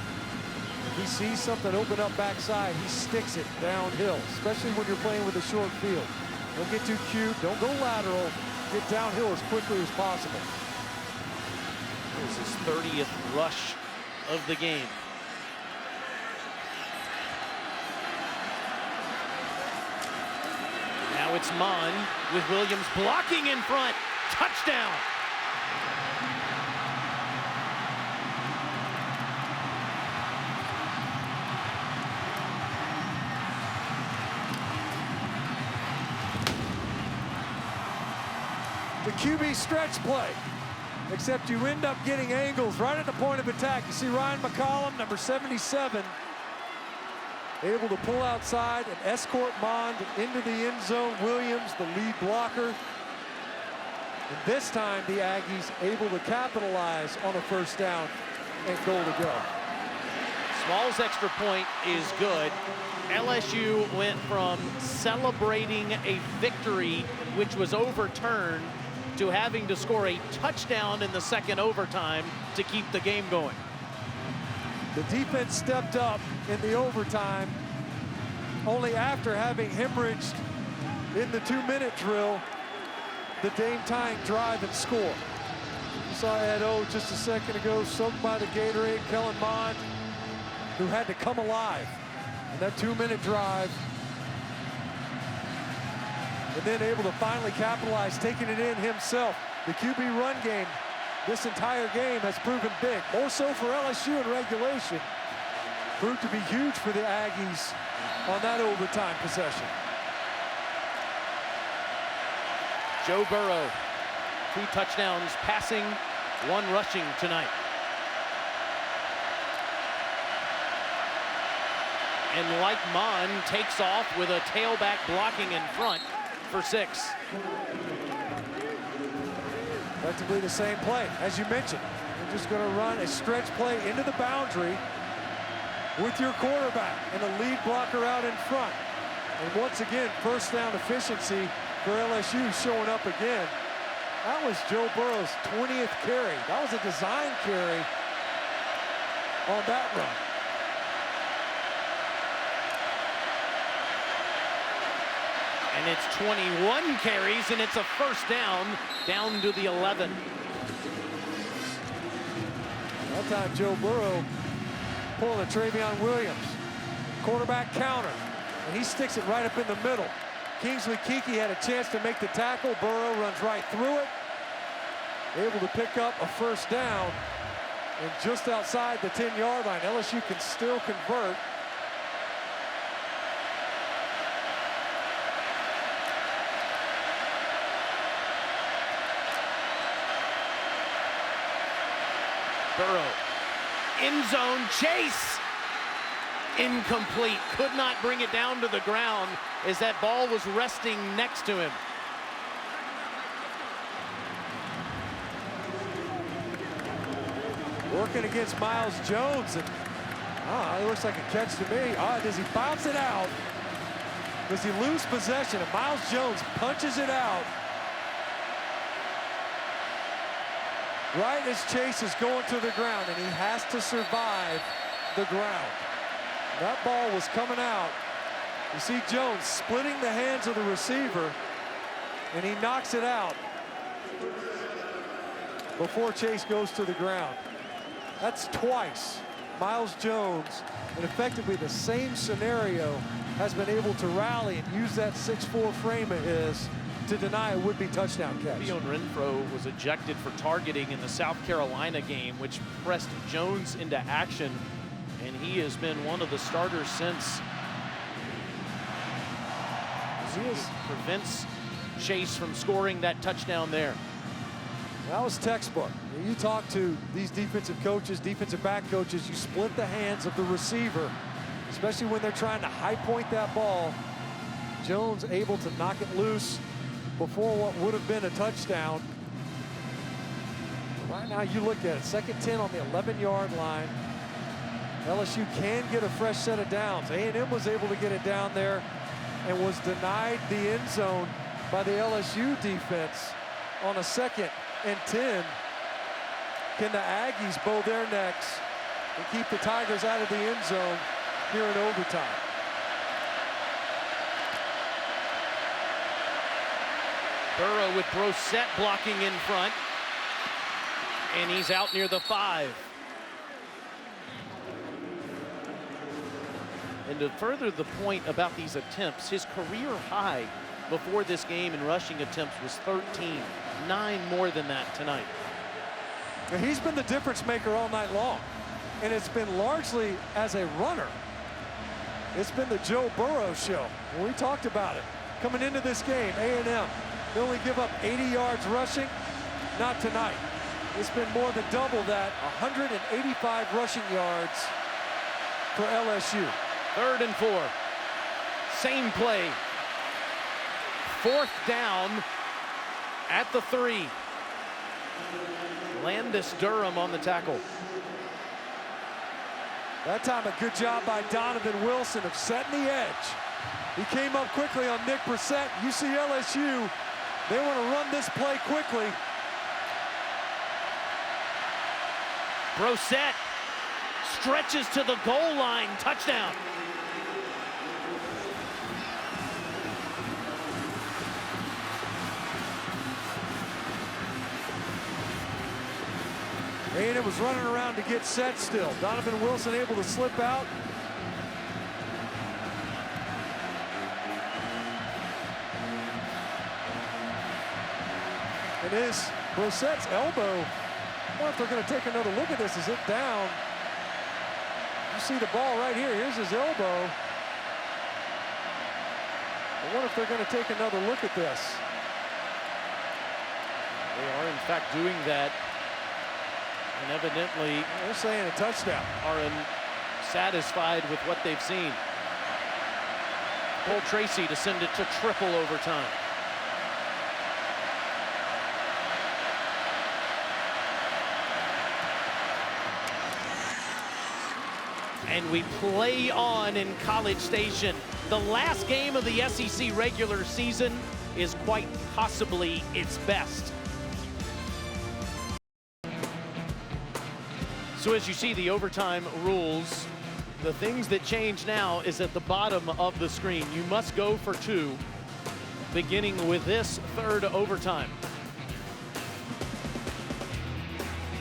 If he sees something open up backside, he sticks it downhill, especially when you're playing with a short field. Don't get too cute. Don't go lateral. Get downhill as quickly as possible. This is his 30th rush of the game. Now it's Mon with Williams blocking in front. Touchdown. The QB stretch play, except you end up getting angles right at the point of attack. You see Ryan McCollum, number 77, able to pull outside and escort Mond into the end zone. Williams, the lead blocker. And this time, the Aggies able to capitalize on a first down and goal to go. Small's extra point is good. LSU went from celebrating a victory, which was overturned, to having to score a touchdown in the second overtime to keep the game going. The defense stepped up in the overtime only after having hemorrhaged in the 2-minute drill the game-tying drive and score. You saw Ed O just a second ago, soaked by the Gatorade. Kellen Mond, who had to come alive in that 2-minute drive, and then able to finally capitalize, taking it in himself. The QB run game this entire game has proven big, more so for LSU in regulation. Proved to be huge for the Aggies on that overtime possession. Joe Burrow, 2 touchdowns passing, 1 rushing tonight. And like Mon, takes off with a tailback blocking in front for 6. Effectively the same play, as you mentioned. You're just going to run a stretch play into the boundary with your quarterback and a lead blocker out in front. And once again, first down efficiency for LSU showing up again. That was Joe Burrow's 20th carry. That was a design carry on that run. And it's 21 carries, and it's a first down to the 11. That time Joe Burrow pulling a Travion Williams. Quarterback counter, and he sticks it right up in the middle. Kingsley Keke had a chance to make the tackle. Burrow runs right through it. Able to pick up a first down. And just outside the 10-yard line, LSU can still convert. Burrow, end zone chase, incomplete. Could not bring it down to the ground as that ball was resting next to him. Working against Miles Jones, and it looks like a catch to me. Does he bounce it out? Does he lose possession? And Miles Jones punches it out right as Chase is going to the ground, and he has to survive the ground. That ball was coming out. You see Jones splitting the hands of the receiver, and he knocks it out before Chase goes to the ground. That's twice Miles Jones, in effectively the same scenario, has been able to rally and use that 6'4" frame of his to deny a would-be touchdown catch. Leon Renfro was ejected for targeting in the South Carolina game, which pressed Jones into action, and he has been one of the starters since. Prevents Chase from scoring that touchdown there. That was textbook. You talk to these defensive coaches, defensive back coaches, you split the hands of the receiver, especially when they're trying to high point that ball. Jones able to knock it loose before what would have been a touchdown. Right now, you look at it, 2nd 10 on the 11-yard line. LSU can get a fresh set of downs. A&M was able to get it down there and was denied the end zone by the LSU defense on a 2nd and 10. Can the Aggies bow their necks and keep the Tigers out of the end zone here in overtime? Burrow with Brosette blocking in front. And he's out near the 5. And to further the point about these attempts, his career high before this game in rushing attempts was 13. 9 more than that tonight. He's been the difference maker all night long. And it's been largely as a runner. It's been the Joe Burrow show. We talked about it. Coming into this game, A&M, they only give up 80 yards rushing. Not tonight. It's been more than double that, 185 rushing yards for LSU. 3rd and 4. Same play. 4th down at the 3. Landis Durham on the tackle. That time a good job by Donovan Wilson of setting the edge. He came up quickly on Nick Brissett. You see LSU, they want to run this play quickly. Brosette stretches to the goal line. Touchdown. A&M was running around to get set still. Donovan Wilson able to slip out. It is Brosette's elbow. I wonder if they're going to take another look at this. Is it down? You see the ball right here. Here's his elbow. I wonder if they're going to take another look at this. They are, in fact, doing that. And evidently, they're saying a touchdown. Are satisfied with what they've seen. Cole Tracy to send it to triple overtime. And we play on in College Station. The last game of the SEC regular season is quite possibly its best. So as you see the overtime rules, the things that change now is at the bottom of the screen. You must go for 2, beginning with this 3rd overtime.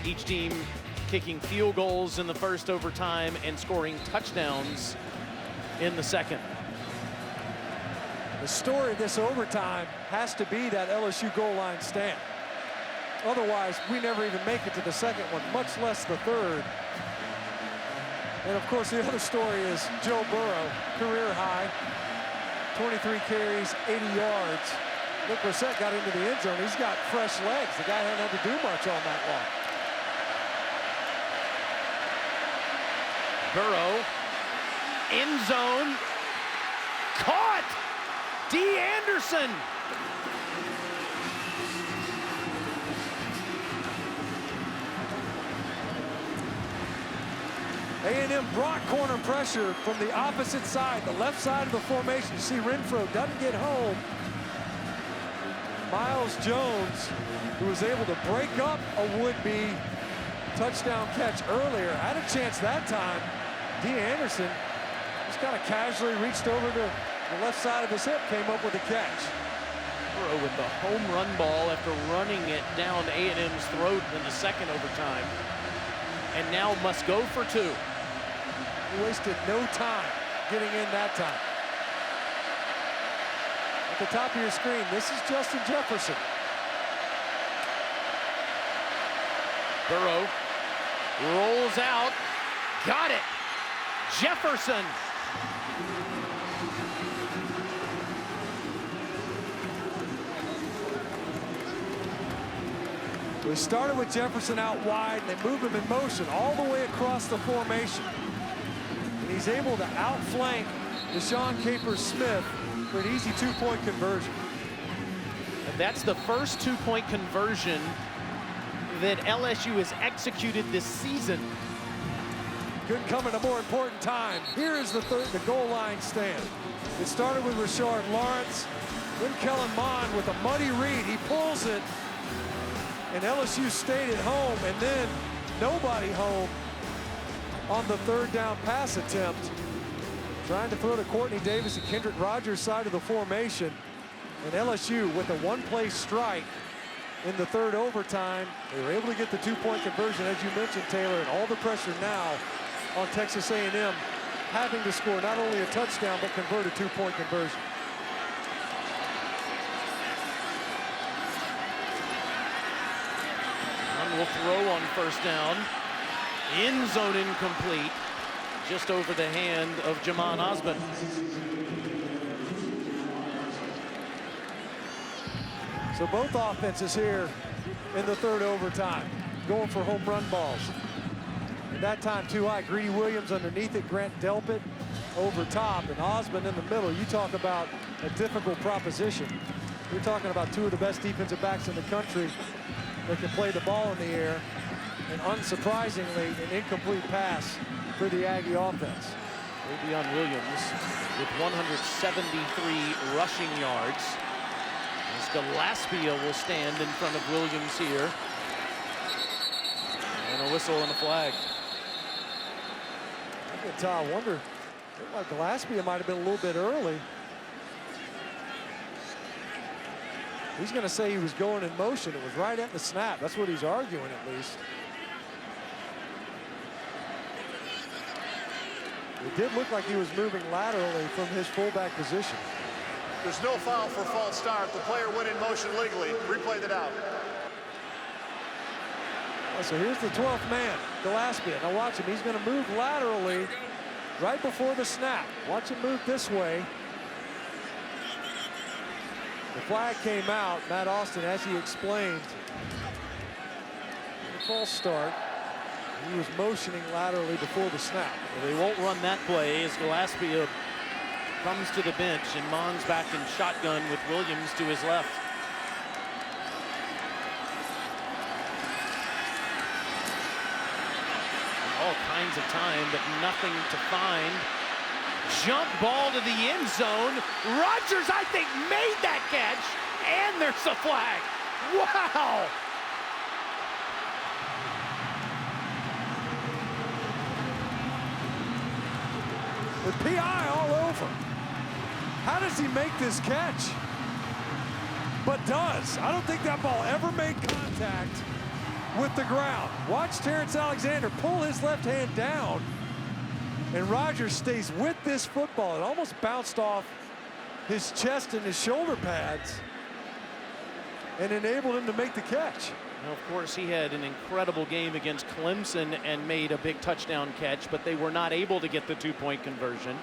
Each team kicking field goals in the 1st overtime and scoring touchdowns in the 2nd. The story of this overtime has to be that LSU goal line stand. Otherwise, we never even make it to the 2nd one, much less the 3rd. And of course, the other story is Joe Burrow, career high, 23 carries, 80 yards. Nick Brissett got into the end zone. He's got fresh legs. The guy hadn't had to do much all night long. Burrow, end zone, caught! D. Anderson. A&M brought corner pressure from the opposite side, the left side of the formation. You see Renfro doesn't get home. Miles Jones, who was able to break up a would-be touchdown catch earlier, had a chance that time. D. Anderson just kind of casually reached over to the left side of his hip, came up with a catch. Burrow with the home run ball after running it down A&M's throat in the 2nd overtime. And now must go for 2. He wasted no time getting in that time. At the top of your screen, this is Justin Jefferson. Burrow rolls out, got it. Jefferson. We started with Jefferson out wide, and they move him in motion all the way across the formation. And he's able to outflank Deshaun Capers-Smith for an easy two-point conversion. And that's the first two-point conversion that LSU has executed this season. Couldn't come at a more important time. Here is the goal line stand. It started with Rashard Lawrence, then Kellen Mond with a muddy read. He pulls it, and LSU stayed at home, and then nobody home on the third down pass attempt. Trying to throw to Courtney Davis and Kendrick Rogers' side of the formation. And LSU with a one-play strike in the third overtime. They were able to get the two-point conversion, as you mentioned, Taylor, and all the pressure now on Texas A&M having to score not only a touchdown, but convert a two-point conversion. One will throw on first down. End zone incomplete. Just over the hand of Jamon Osborne. So both offenses here in the third overtime going for home run balls. And that time too high. Greedy Williams underneath it, Grant Delpit over top, and Osborne in the middle. You talk about a difficult proposition. You're talking about two of the best defensive backs in the country that can play the ball in the air. And unsurprisingly, an incomplete pass for the Aggie offense. Davion Williams with 173 rushing yards. As Gillespie will stand in front of Williams here. And a whistle and a flag. I wonder, like Gillespie might have been a little bit early. He's going to say he was going in motion. It was right at the snap. That's what he's arguing, at least. It did look like he was moving laterally from his fullback position. There's no foul for false start. The player went in motion legally. Replay that out. So here's the 12th man, Gillespie. Now watch him. He's going to move laterally right before the snap. Watch him move this way. The flag came out. Matt Austin, as he explained, the false start. He was motioning laterally before the snap. Well, they won't run that play as Gillespie comes to the bench, and Mond's back in shotgun with Williams to his left. All kinds of time, but nothing to find. Jump ball to the end zone. Rogers, I think, made that catch, and there's a flag. Wow! With PI all over. How does he make this catch? But does. I don't think that ball ever made contact with the ground. Watch Terrence Alexander pull his left hand down, and Rogers stays with this football. It almost bounced off his chest and his shoulder pads and enabled him to make the catch. Now, of course, he had an incredible game against Clemson and made a big touchdown catch, but they were not able to get the two-point conversion.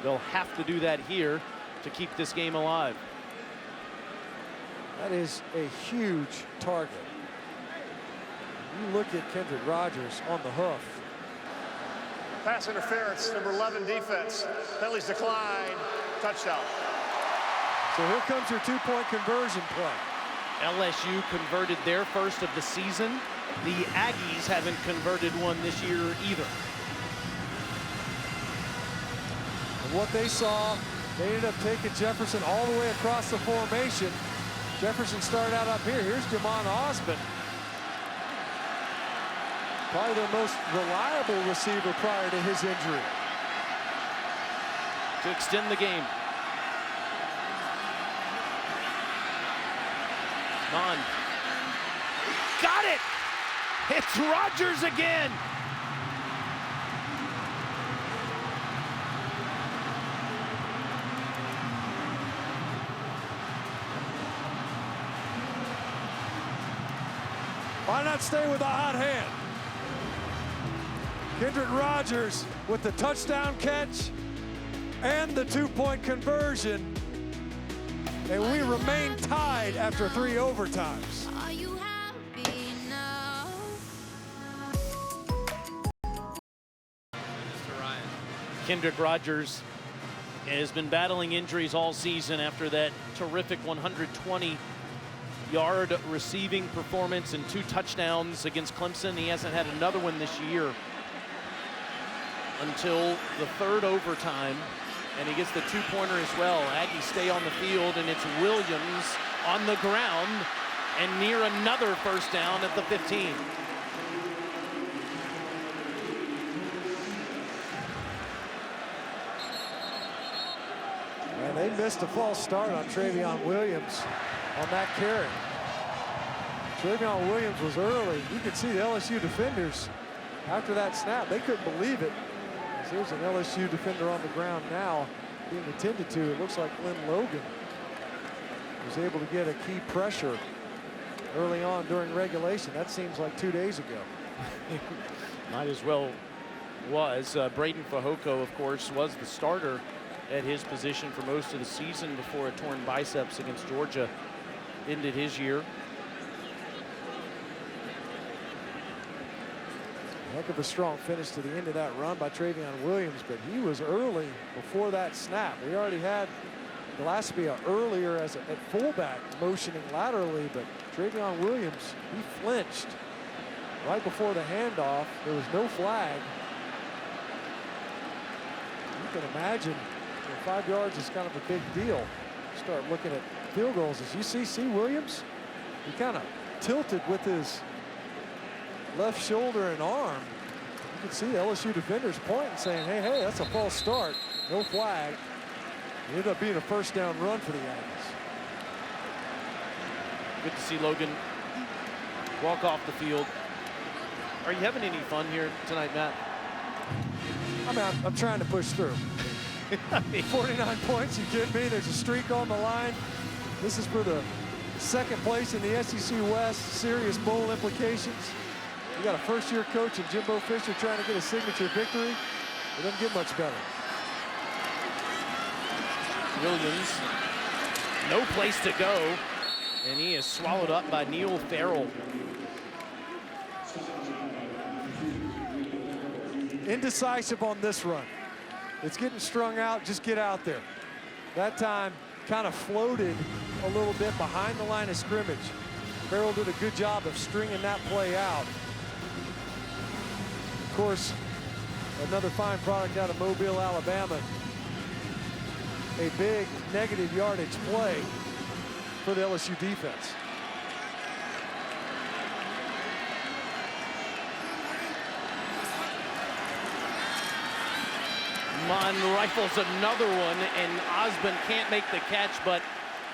They'll have to do that here to keep this game alive. That is a huge target. You look at Kendrick Rogers on the hoof. Pass interference, number 11 defense. Penalties decline, touchdown. So here comes your two-point conversion play. LSU converted their first of the season. The Aggies haven't converted one this year either. And what they saw, they ended up taking Jefferson all the way across the formation. Jefferson started out up here. Here's Jamon Osborne. Probably their most reliable receiver prior to his injury. To extend the game. Mon. Got it! It's Rogers again! Why not stay with a hot hand? Kendrick Rogers with the touchdown catch and the two-point conversion. And we remain tied after 3 overtimes. Are you happy now? Kendrick Rogers has been battling injuries all season after that terrific 120-yard receiving performance and 2 touchdowns against Clemson. He hasn't had another one this year until the 3rd overtime, and he gets the 2-pointer as well. Aggies stay on the field, and it's Williams on the ground and near another first down at the 15. And they missed a false start on Travion Williams on that carry. Travion Williams was early. You could see the LSU defenders after that snap. They couldn't believe it. There's an LSU defender on the ground now being attended to. It looks like Lynn Logan was able to get a key pressure early on during regulation. That seems like 2 days ago. Might as well was. Braden Fehoko, of course, was the starter at his position for most of the season before a torn biceps against Georgia ended his year. Heck of a strong finish to the end of that run by Travion Williams, but he was early before that snap. We already had Gillespie earlier at fullback motioning laterally, but Travion Williams, he flinched right before the handoff. There was no flag. You can imagine 5 yards is kind of a big deal. Start looking at field goals. As you see Williams, he kind of tilted with his left shoulder and arm. You can see the LSU defenders pointing, saying, hey, that's a false start. No flag. It ended up being a first down run for the Aggies. Good to see Logan walk off the field. Are you having any fun here tonight, Matt? I mean, I'm trying to push through. 49 points, you kidding me? There's a streak on the line. This is for the 2nd place in the SEC West. Serious bowl implications. You got a first-year coach in Jimbo Fisher trying to get a signature victory. It doesn't get much better. Williams, no place to go, and he is swallowed up by Neil Farrell. Indecisive on this run. It's getting strung out, just get out there. That time kind of floated a little bit behind the line of scrimmage. Farrell did a good job of stringing that play out. Of course, another fine product out of Mobile, Alabama. A big negative yardage play for the LSU defense. Mon rifles another one, and Osborne can't make the catch, but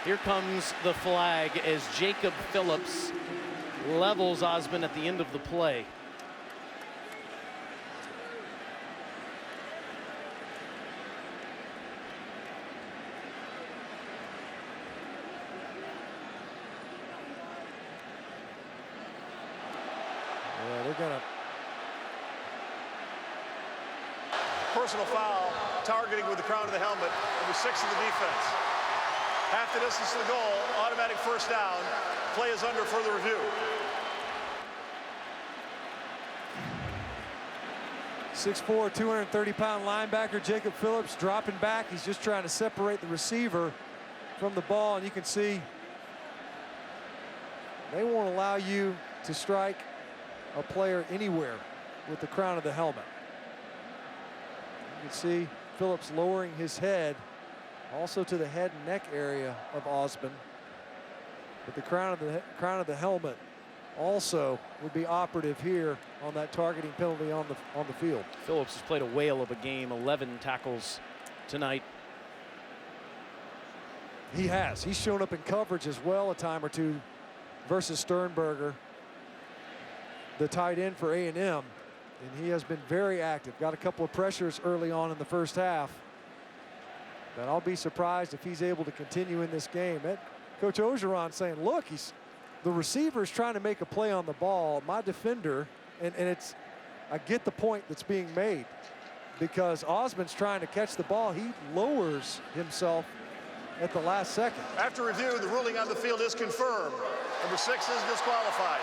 here comes the flag as Jacob Phillips levels Osborne at the end of the play. Yeah, they're gonna. Personal foul, targeting with the crown of the helmet, number 6 of the defense. Half the distance to the goal, automatic first down. Play is under further review. 6'4", 230-pound linebacker Jacob Phillips dropping back. He's just trying to separate the receiver from the ball, and you can see they won't allow you to strike a player anywhere with the crown of the helmet. You can see Phillips lowering his head also to the head and neck area of Osborne. But the crown of the helmet also would be operative here on that targeting penalty on the field. Phillips has played a whale of a game, 11 tackles tonight. He has. He's shown up in coverage as well a time or two versus Sternberger, the tight end for A&M. And he has been very active. Got a couple of pressures early on in the first half. But I'll be surprised if he's able to continue in this game. Coach Ogeron saying, look, the receiver's trying to make a play on the ball. My defender, and I get the point that's being made because Osborne's trying to catch the ball. He lowers himself at the last second. After review, the ruling on the field is confirmed. Number 6 is disqualified.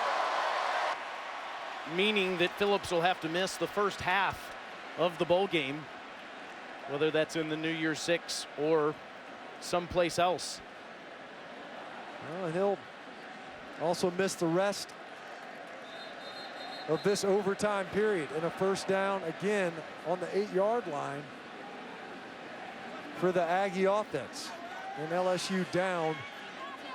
Meaning that Phillips will have to miss the first half of the bowl game. whether that's in the New Year's Six or someplace else. Well, and he'll also miss the rest of this overtime period, and a first down again on the 8-yard line for the Aggie offense. And LSU down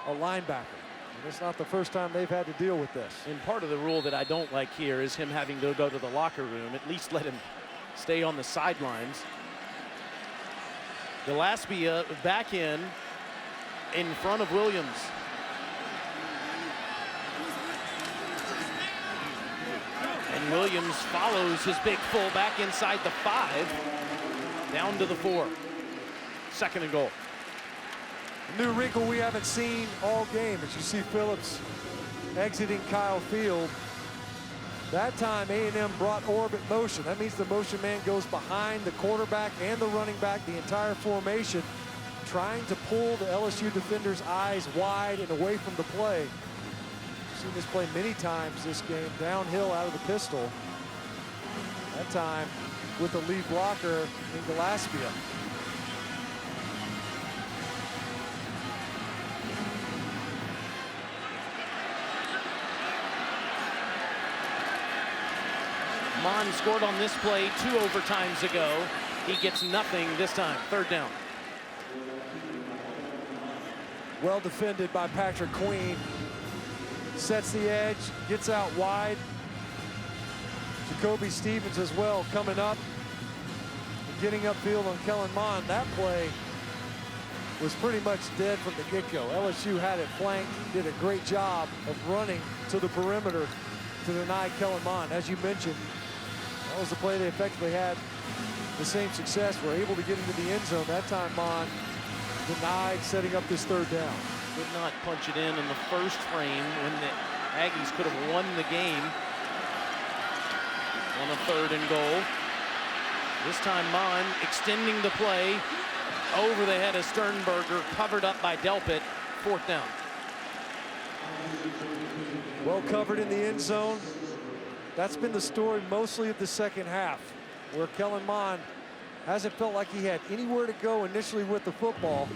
a linebacker. And it's not the first time they've had to deal with this. And part of the rule that I don't like here is him having to go to the locker room. At least let him stay on the sidelines. Gillespie back in front of Williams. And Williams follows his big fullback inside the 5, down to the 4. 2nd and goal. A new wrinkle we haven't seen all game as you see Phillips exiting Kyle Field. That time A&M brought orbit motion. That means the motion man goes behind the quarterback and the running back, the entire formation, trying to pull the LSU defenders' eyes wide and away from the play. We've seen this play many times this game, downhill out of the pistol. That time with the lead blocker in Gillespie. Mon scored on this play 2 overtimes ago. He gets nothing this time. 3rd down. Well defended by Patrick Queen. Sets the edge, gets out wide. Jacoby Stevens as well coming up and getting upfield on Kellen Mond. That play was pretty much dead from the get-go. LSU had it flanked, did a great job of running to the perimeter to deny Kellen Mond. As you mentioned, that was the play they effectively had the same success. Were able to get into the end zone. That time Mond denied setting up this 3rd down. Did not punch it in the first frame when the Aggies could have won the game on a 3rd and goal. This time Mon extending the play over the head of Sternberger, covered up by Delpit. 4th down. Well covered in the end zone. That's been the story mostly of the second half, where Kellen Mond hasn't felt like he had anywhere to go initially with the football.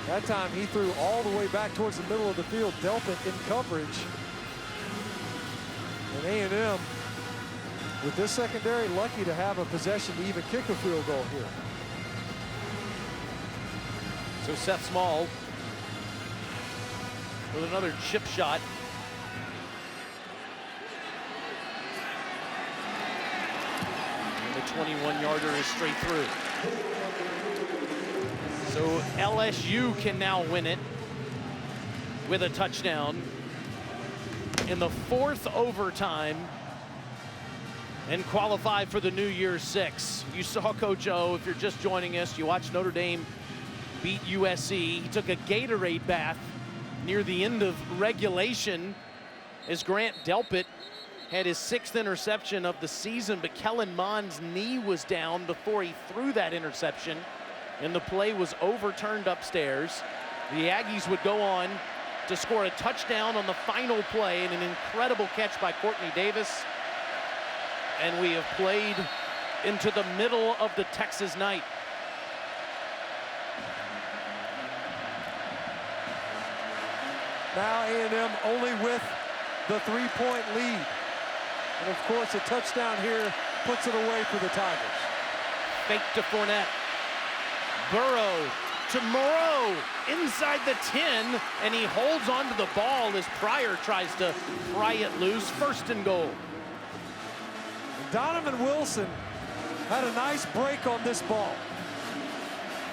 That time he threw all the way back towards the middle of the field. Delpit in coverage. And A&M, with this secondary, lucky to have a possession to even kick a field goal here. So Seth Small with another chip shot. And the 21-yarder is straight through. So LSU can now win it with a touchdown in the 4th overtime and qualify for the New Year's Six. You saw Coach O, if you're just joining us, you watched Notre Dame beat USC. He took a Gatorade bath near the end of regulation as Grant Delpit had his 6th interception of the season, but Kellen Mond's knee was down before he threw that interception, and the play was overturned upstairs. The Aggies would go on to score a touchdown on the final play and an incredible catch by Courtney Davis. And we have played into the middle of the Texas night. Now A&M only with the 3-point lead. And of course, a touchdown here puts it away for the Tigers. Fake to Fournette. Burrow to Moreau inside the 10, and he holds onto the ball as Pryor tries to pry it loose. 1st and goal. Donovan Wilson had a nice break on this ball.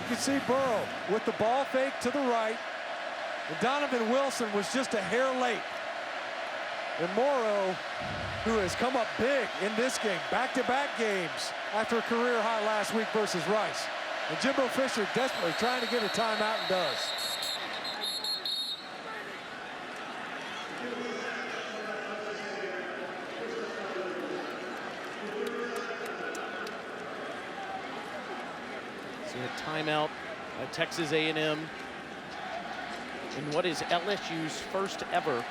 You can see Burrow with the ball fake to the right. And Donovan Wilson was just a hair late. And Moreau, who has come up big in this game, back-to-back games after a career high last week versus Rice. And Jimbo Fisher desperately trying to get a timeout and does. So a timeout by Texas A&M in what is LSU's first ever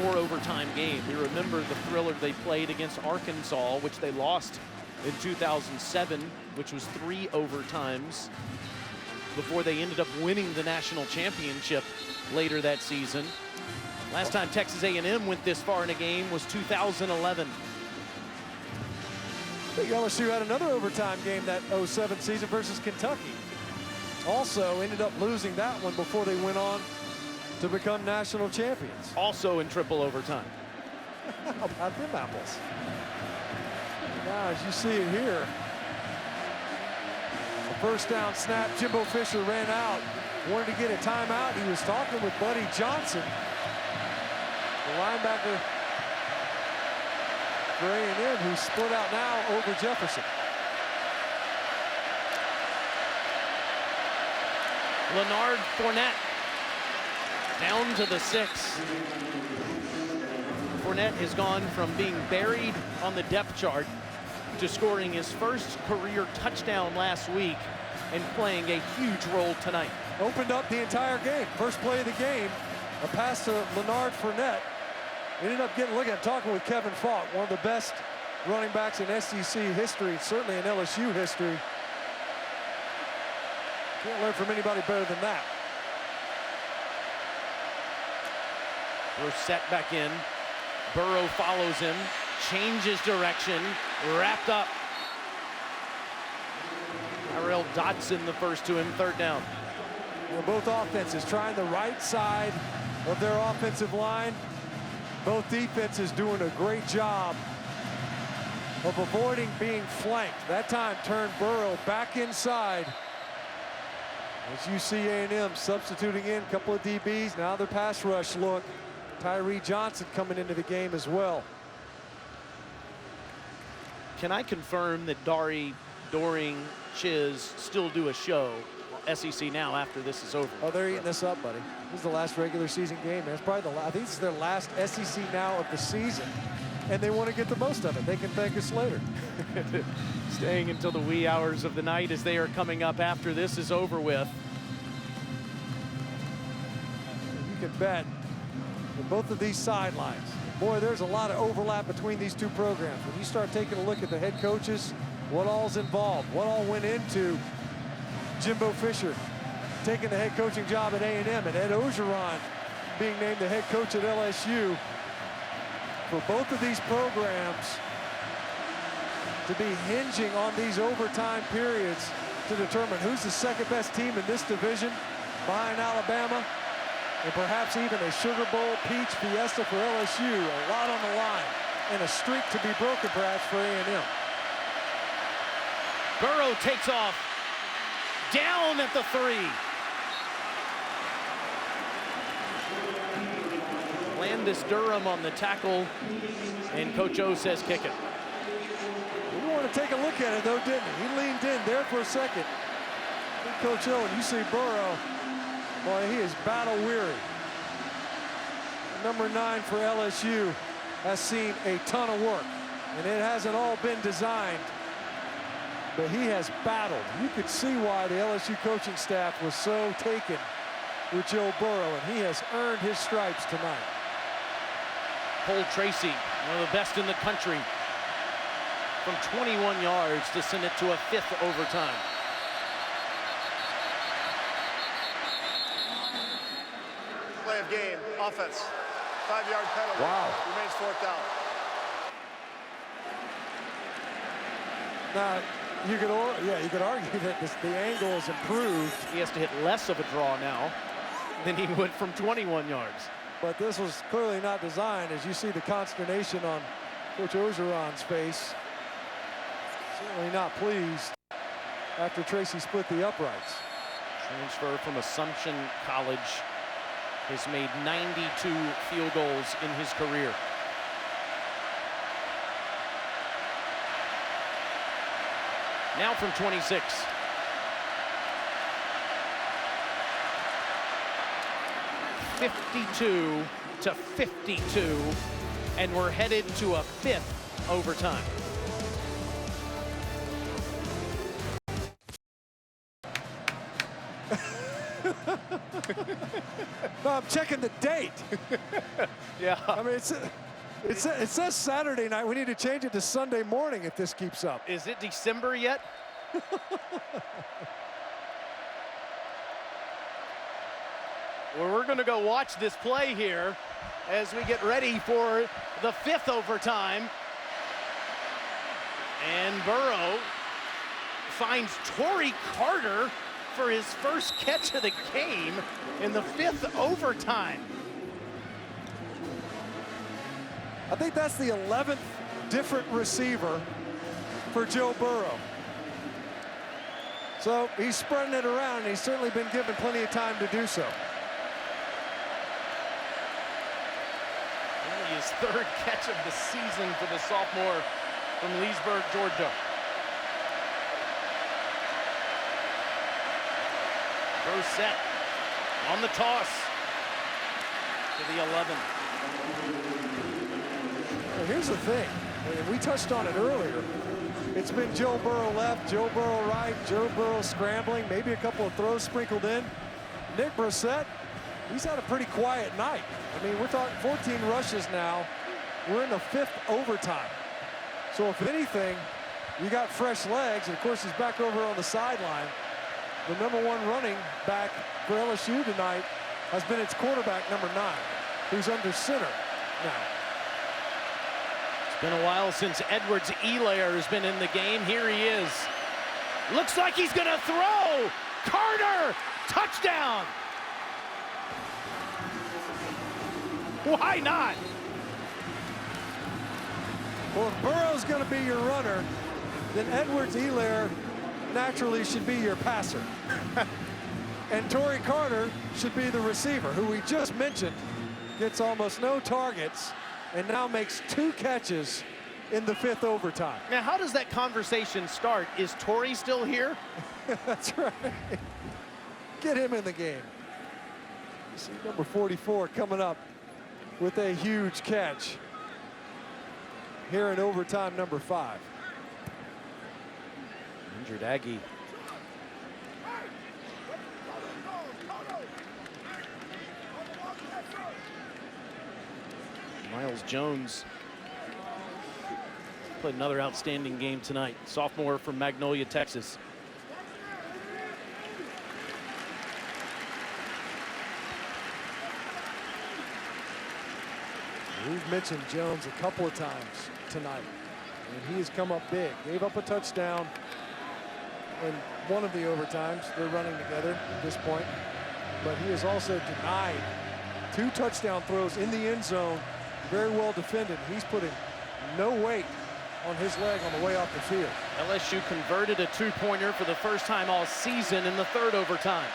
4 overtime game. We remember the thriller they played against Arkansas, which they lost in 2007, which was 3 overtimes before they ended up winning the national championship later that season. Last time Texas A&M went this far in a game was 2011. I think LSU had another overtime game that 07 season versus Kentucky. Also ended up losing that one before they went on to become national champions. Also in triple overtime. How about them apples? Now, as you see it here, the first down snap, Jimbo Fisher ran out, wanted to get a timeout. He was talking with Buddy Johnson, the linebacker for A&M, who split out now over Jefferson. Leonard Fournette down to the 6. Fournette has gone from being buried on the depth chart to scoring his first career touchdown last week and playing a huge role tonight. Opened up the entire game. First play of the game, a pass to Leonard Fournette. Ended up getting, look at talking with Kevin Falk, one of the best running backs in SEC history, certainly in LSU history. Can't learn from anybody better than that. Brissett back in. Burrow follows him, changes direction, wrapped up. Tyrell Dodson the first to him, third down. You know, both offenses trying the right side of their offensive line. Both defenses doing a great job of avoiding being flanked. That time turned Burrow back inside. As you see A&M substituting in a couple of DBs. Now their pass rush look. Tyree Johnson coming into the game as well. Can I confirm that Doring, Chiz still do a show SEC now after this is over? Oh, they're eating this up, buddy. This is the last regular season game. It's probably I think this is their last SEC now of the season, and they want to get the most of it. They can thank us later. Staying until the wee hours of the night as they are coming up after this is over with. You can bet that both of these sidelines, boy, there's a lot of overlap between these two programs. When you start taking a look at the head coaches, what all's involved, what all went into Jimbo Fisher taking the head coaching job at A&M, and Ed Orgeron being named the head coach at LSU. For both of these programs to be hinging on these overtime periods to determine who's the second best team in this division behind Alabama, and perhaps even a Sugar Bowl Peach Fiesta for LSU. A lot on the line, and a streak to be broken perhaps for A&M. Burrow takes off, down at the 3. Landis Durham on the tackle, and Coach O says kick it. We didn't want to take a look at it though, didn't he? He leaned in there for a second. And Coach O, and you see Burrow, boy, he is battle weary. Number 9 for LSU has seen a ton of work, and it hasn't all been designed, but he has battled. You could see why the LSU coaching staff was so taken with Joe Burrow, and he has earned his stripes tonight. Cole Tracy, one of the best in the country, from 21 yards to send it to a 5th overtime. Play of game, offense. 5-yard penalty. Wow. Remains 4th down. Now, you could argue that the angle is improved, He has to hit less of a draw now than he would from 21 yards. but this was clearly not designed. As you see the consternation on Coach Orgeron's face, certainly not pleased after Tracy split the uprights. Transfer from Assumption College, has made 92 field goals in his career. Now from 26. (52 to 52), and we're headed to a 5th overtime. No, I'm checking the date. Yeah. I mean, it's It says Saturday night. We need to change it to Sunday morning if this keeps up. Is it December yet? Well, we're going to go watch this play here as we get ready for the 5th overtime. And Burrow finds Torrey Carter for his first catch of the game in the 5th overtime. I think that's the 11th different receiver for Joe Burrow. So he's spreading it around, and he's certainly been given plenty of time to do so. Only his 3rd catch of the season for the sophomore from Leesburg, Georgia. Burrow set on the toss to the 11. Well, here's the thing, and we touched on it earlier. It's been Joe Burrow left, Joe Burrow right, Joe Burrow scrambling, maybe a couple of throws sprinkled in. Nick Brissett, he's had a pretty quiet night. I mean, we're talking 14 rushes now. We're in the 5th overtime. So if anything, you got fresh legs, and of course he's back over on the sideline. The #1 running back for LSU tonight has been its quarterback, number 9, who's under center now. It's been a while since Edwards-Helaire has been in the game. Here he is. Looks like he's going to throw. Carter, touchdown. Why not? Well, if Burrow's going to be your runner, then Edwards-Helaire naturally should be your passer. And Torrey Carter should be the receiver, who we just mentioned gets almost no targets and now makes 2 catches in the 5th overtime. Now, how does that conversation start? Is Torrey still here? That's right. Get him in the game. You see number 44 coming up with a huge catch here in overtime number 5. Injured Aggie. Miles Jones played another outstanding game tonight. Sophomore from Magnolia, Texas. We've mentioned Jones a couple of times tonight, and he has come up big. Gave up a touchdown in one of the overtimes. They're running together at this point, but he has also denied 2 touchdown throws in the end zone. Very well defended. He's putting no weight on his leg on the way off the field. LSU converted a 2-pointer for the first time all season in the 3rd overtime.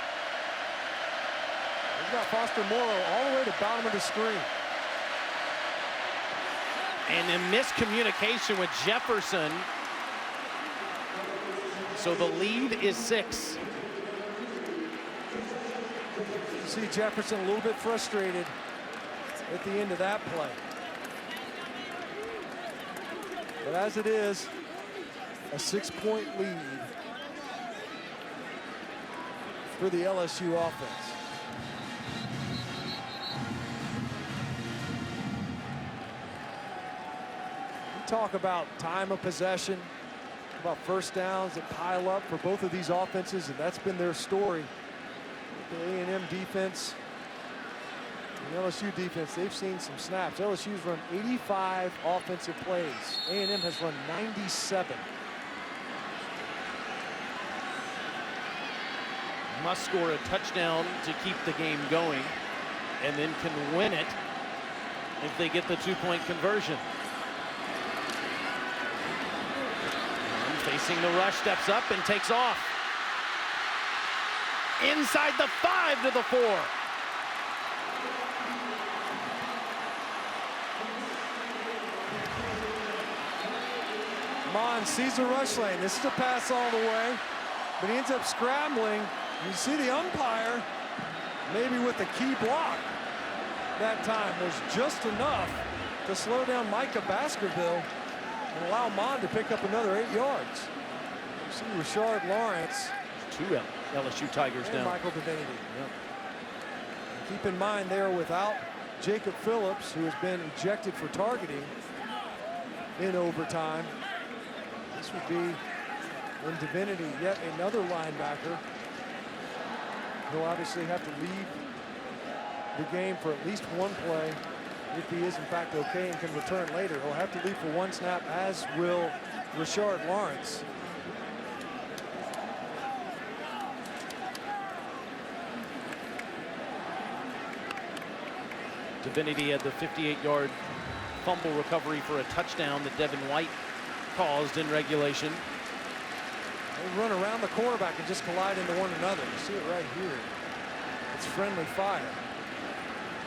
He's got Foster Morrow all the way to the bottom of the screen. And a miscommunication with Jefferson. So the lead is 6. You see Jefferson a little bit frustrated at the end of that play. But as it is, a 6-point lead for the LSU offense. We talk about time of possession, about first downs that pile up for both of these offenses, and that's been their story. The A&M defense and LSU defense, they've seen some snaps. LSU's run 85 offensive plays. A&M has run 97. Must score a touchdown to keep the game going, and then can win it if they get the 2-point conversion. Facing the rush, steps up and takes off. Inside the 5 to the 4. Mon sees the rush lane. This is a pass all the way, but he ends up scrambling. You see the umpire, maybe with the key block that time, was just enough to slow down Micah Baskerville and allow Mon to pick up another 8 yards. You see Rashard Lawrence. 2 LSU Tigers and down. Michael Divinity. Yep. Keep in mind they're without Jacob Phillips, who has been ejected for targeting in overtime. This would be in Divinity, yet another linebacker. He'll obviously have to leave the game for at least one play if he is in fact okay and can return later. He'll have to leave for one snap, as will Rashard Lawrence. Divinity had the 58-yard fumble recovery for a touchdown that Devin White caused in regulation. They run around the quarterback and just collide into one another. You see it right here. It's friendly fire.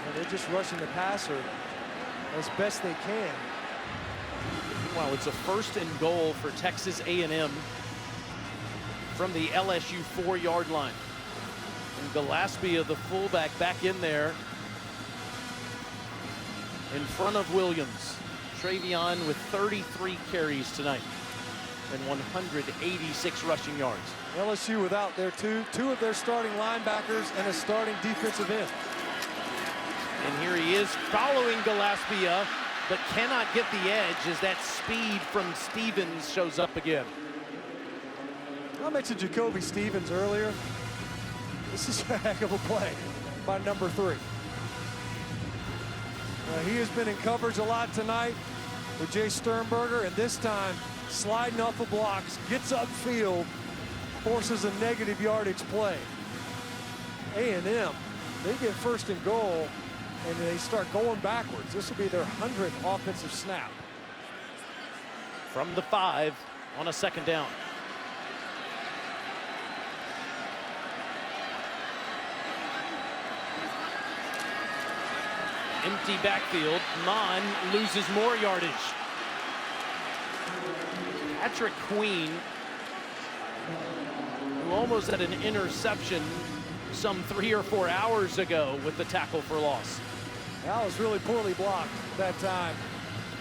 And they're just rushing the passer as best they can. Meanwhile, it's a 1st and goal for Texas A&M from the LSU 4-yard line. And Gillespie, the fullback, back in there in front of Williams. Travion with 33 carries tonight and 186 rushing yards. LSU without their two of their starting linebackers and a starting defensive end. And here he is following Gillespie, but cannot get the edge as that speed from Stevens shows up again. I mentioned Jacoby Stevens earlier. This is a heck of a play by number 3. He has been in coverage a lot tonight with Jay Sternberger, and this time sliding off the blocks, gets upfield, forces a negative yardage play. A&M, they get 1st and goal, and they start going backwards. This will be their 100th offensive snap. From the 5 on a 2nd down. Empty backfield. Mon loses more yardage. Patrick Queen, who almost had an interception some 3 or 4 hours ago with the tackle for loss. That was really poorly blocked that time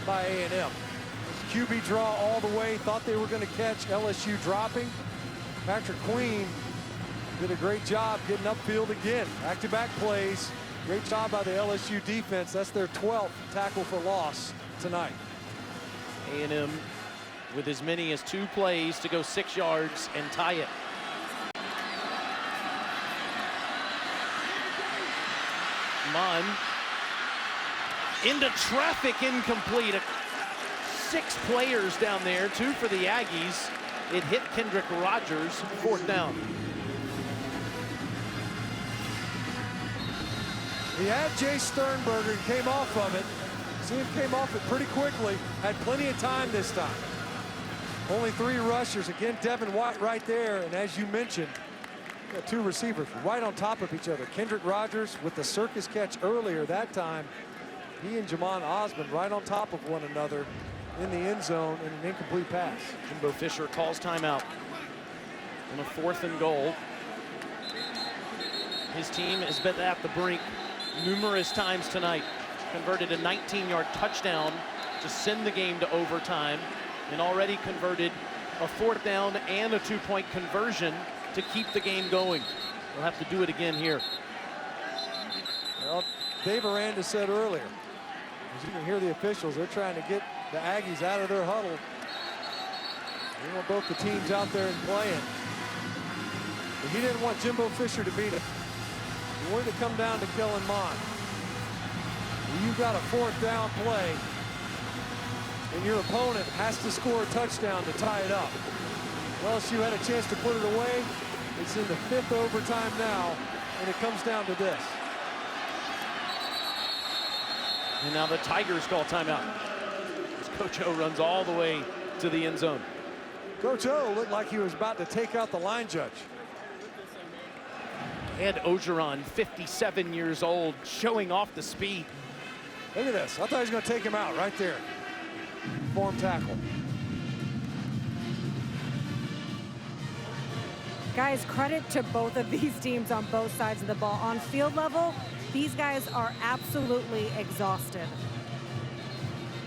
by A&M. QB draw all the way, thought they were going to catch LSU dropping. Patrick Queen did a great job getting upfield again. Back-to-back plays. Great job by the LSU defense. That's their 12th tackle for loss tonight. A&M with as many as 2 plays to go 6 yards and tie it. Mon into traffic, incomplete. 6 players down there, 2 for the Aggies. It hit Kendrick Rogers, 4th down. He had Jay Sternberger and came off of it. See him came off it pretty quickly. Had plenty of time this time. Only 3 rushers. Again, Devin White right there. And as you mentioned, got 2 receivers right on top of each other. Kendrick Rogers with the circus catch earlier that time. He and Jamon Osmond right on top of one another in the end zone in an incomplete pass. Jimbo Fisher calls timeout on a 4th and goal. His team has been at the brink numerous times tonight. Converted a 19-yard touchdown to send the game to overtime, and already converted a 4th down and a 2-point conversion to keep the game going. We'll have to do it again here. Well, Dave Aranda said earlier, as you can hear the officials, they're trying to get the Aggies out of their huddle. They want both the teams out there and playing. But he didn't want Jimbo Fisher to beat him. He wanted to come down to Kellen Mond. You've got a 4th down play, and your opponent has to score a touchdown to tie it up. LSU had a chance to put it away. It's in the 5th overtime now, and it comes down to this. And now the Tigers call timeout as Coach O runs all the way to the end zone. Coach O looked like he was about to take out the line judge. Ed Ogeron, 57 years old, showing off the speed. Look at this. I thought he was going to take him out right there. Form tackle. Guys, credit to both of these teams on both sides of the ball. On field level, these guys are absolutely exhausted.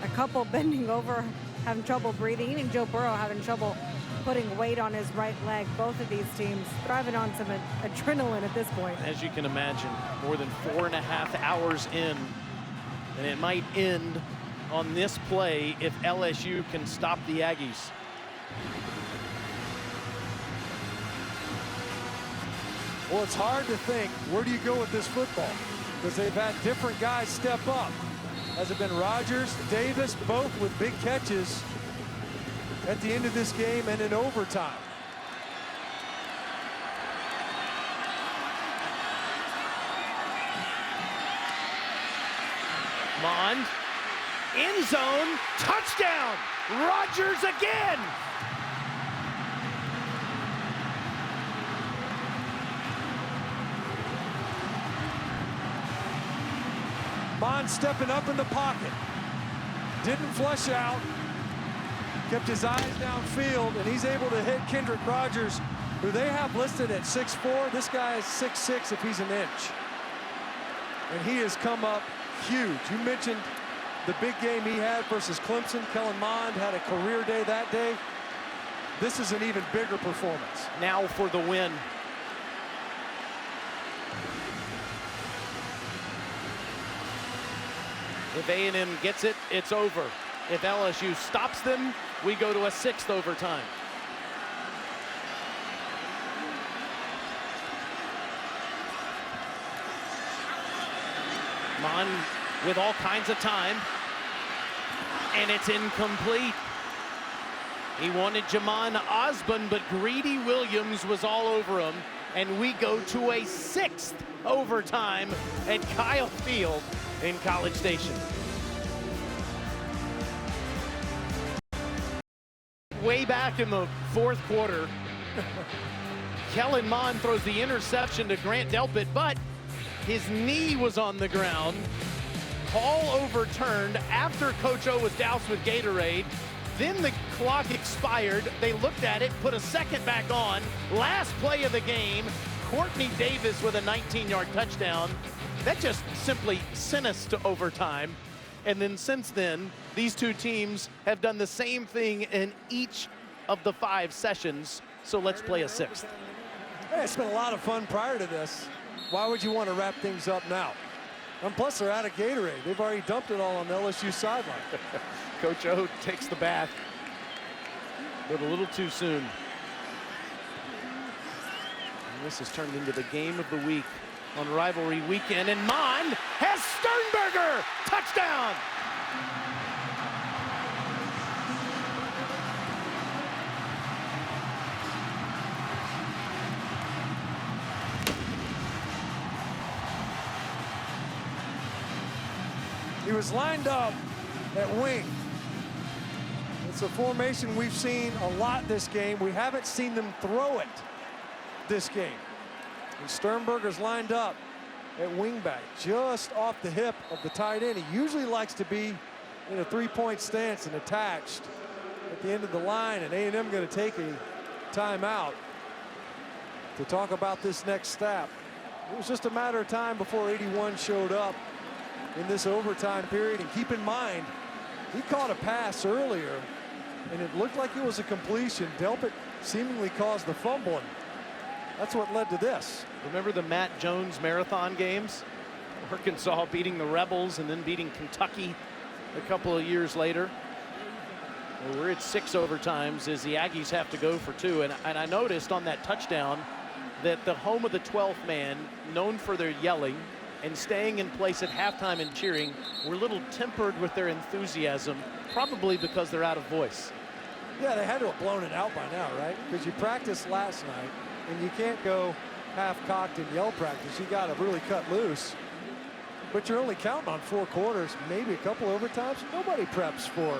A couple bending over, having trouble breathing. Even Joe Burrow having trouble putting weight on his right leg. Both of these teams thriving on some adrenaline at this point. As you can imagine, more than 4.5 hours in And it might end on this play if LSU can stop the Aggies. Well, it's hard to think, where do you go with this football? Because they've had different guys step up. Has it been Rogers, Davis, both with big catches at the end of this game and in overtime? Mond, end zone, touchdown! Rogers again! Mond stepping up in the pocket. Didn't flush out. Kept his eyes downfield, and he's able to hit Kendrick Rogers, who they have listed at 6'4". This guy is 6'6" if he's an inch. And he has come up huge. You mentioned the big game he had versus Clemson. Kellen Mond had a career day that day. This is an even bigger performance. Now for the win. If A&M gets it, it's over. If LSU stops them, we go to a 6th overtime. Mon with all kinds of time, and it's incomplete. He wanted Jamon Osborne, but Greedy Williams was all over him, and we go to a 6th overtime at Kyle Field in College Station. Way back in the 4th quarter, Kellen Mond throws the interception to Grant Delpit, but his knee was on the ground. Call overturned after Coach O was doused with Gatorade. Then the clock expired. They looked at it, put a second back on. Last play of the game, Courtney Davis with a 19-yard touchdown. That just simply sent us to overtime. And then since then, these two teams have done the same thing in each of the 5 sessions. So let's play a 6th. Hey, it's been a lot of fun prior to this. Why would you want to wrap things up now? And plus, they're out of Gatorade. They've already dumped it all on the LSU sideline. Coach O takes the bath, but a little too soon. And this has turned into the game of the week on rivalry weekend, and Mond has Sternberger! Touchdown! He was lined up at wing. It's a formation we've seen a lot this game. We haven't seen them throw it this game. And Sternberger's lined up at wingback, just off the hip of the tight end. He usually likes to be in a 3-point stance and attached at the end of the line, and A&M going to take a timeout to talk about this next step. It was just a matter of time before 81 showed up in this overtime period. And keep in mind, he caught a pass earlier, and it looked like it was a completion. Delpit seemingly caused the fumble, and that's what led to this. Remember the Matt Jones marathon games? Arkansas beating the Rebels and then beating Kentucky a couple of years later. Well, we're at 6 overtimes as the Aggies have to go for 2. And I noticed on that touchdown that the home of the 12th man, known for their yelling and staying in place at halftime and cheering, were a little tempered with their enthusiasm, probably because they're out of voice. Yeah, they had to have blown it out by now, right? Because you practiced last night, and you can't go half-cocked in yell practice. You got to really cut loose. But you're only counting on 4 quarters, maybe a couple overtimes. Nobody preps for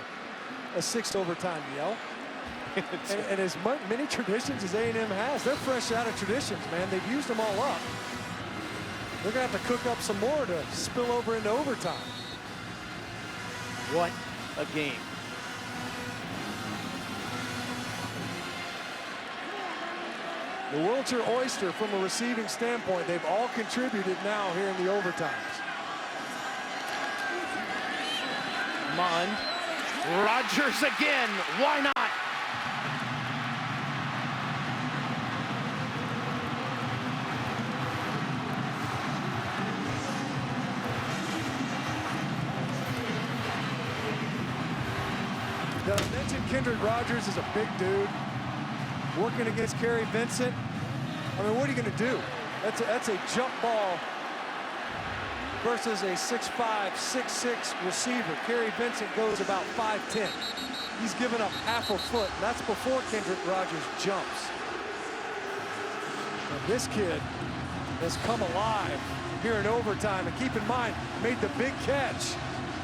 a 6th overtime yell. and as many traditions as A&M has, they're fresh out of traditions, man. They've used them all up. They're going to have to cook up some more to spill over into overtime. What a game. The Wiltshire Oyster, from a receiving standpoint, they've all contributed now here in the overtimes. Mond, Rogers again, why not? Did I mention Kendrick Rogers is a big dude working against Kerry Vincent? I mean, what are you going to do? That's a jump ball versus a 6'5", 6'6" receiver. Kerry Vincent goes about 5'10". He's given up half a foot. And that's before Kendrick Rogers jumps. And this kid has come alive here in overtime. And keep in mind, made the big catch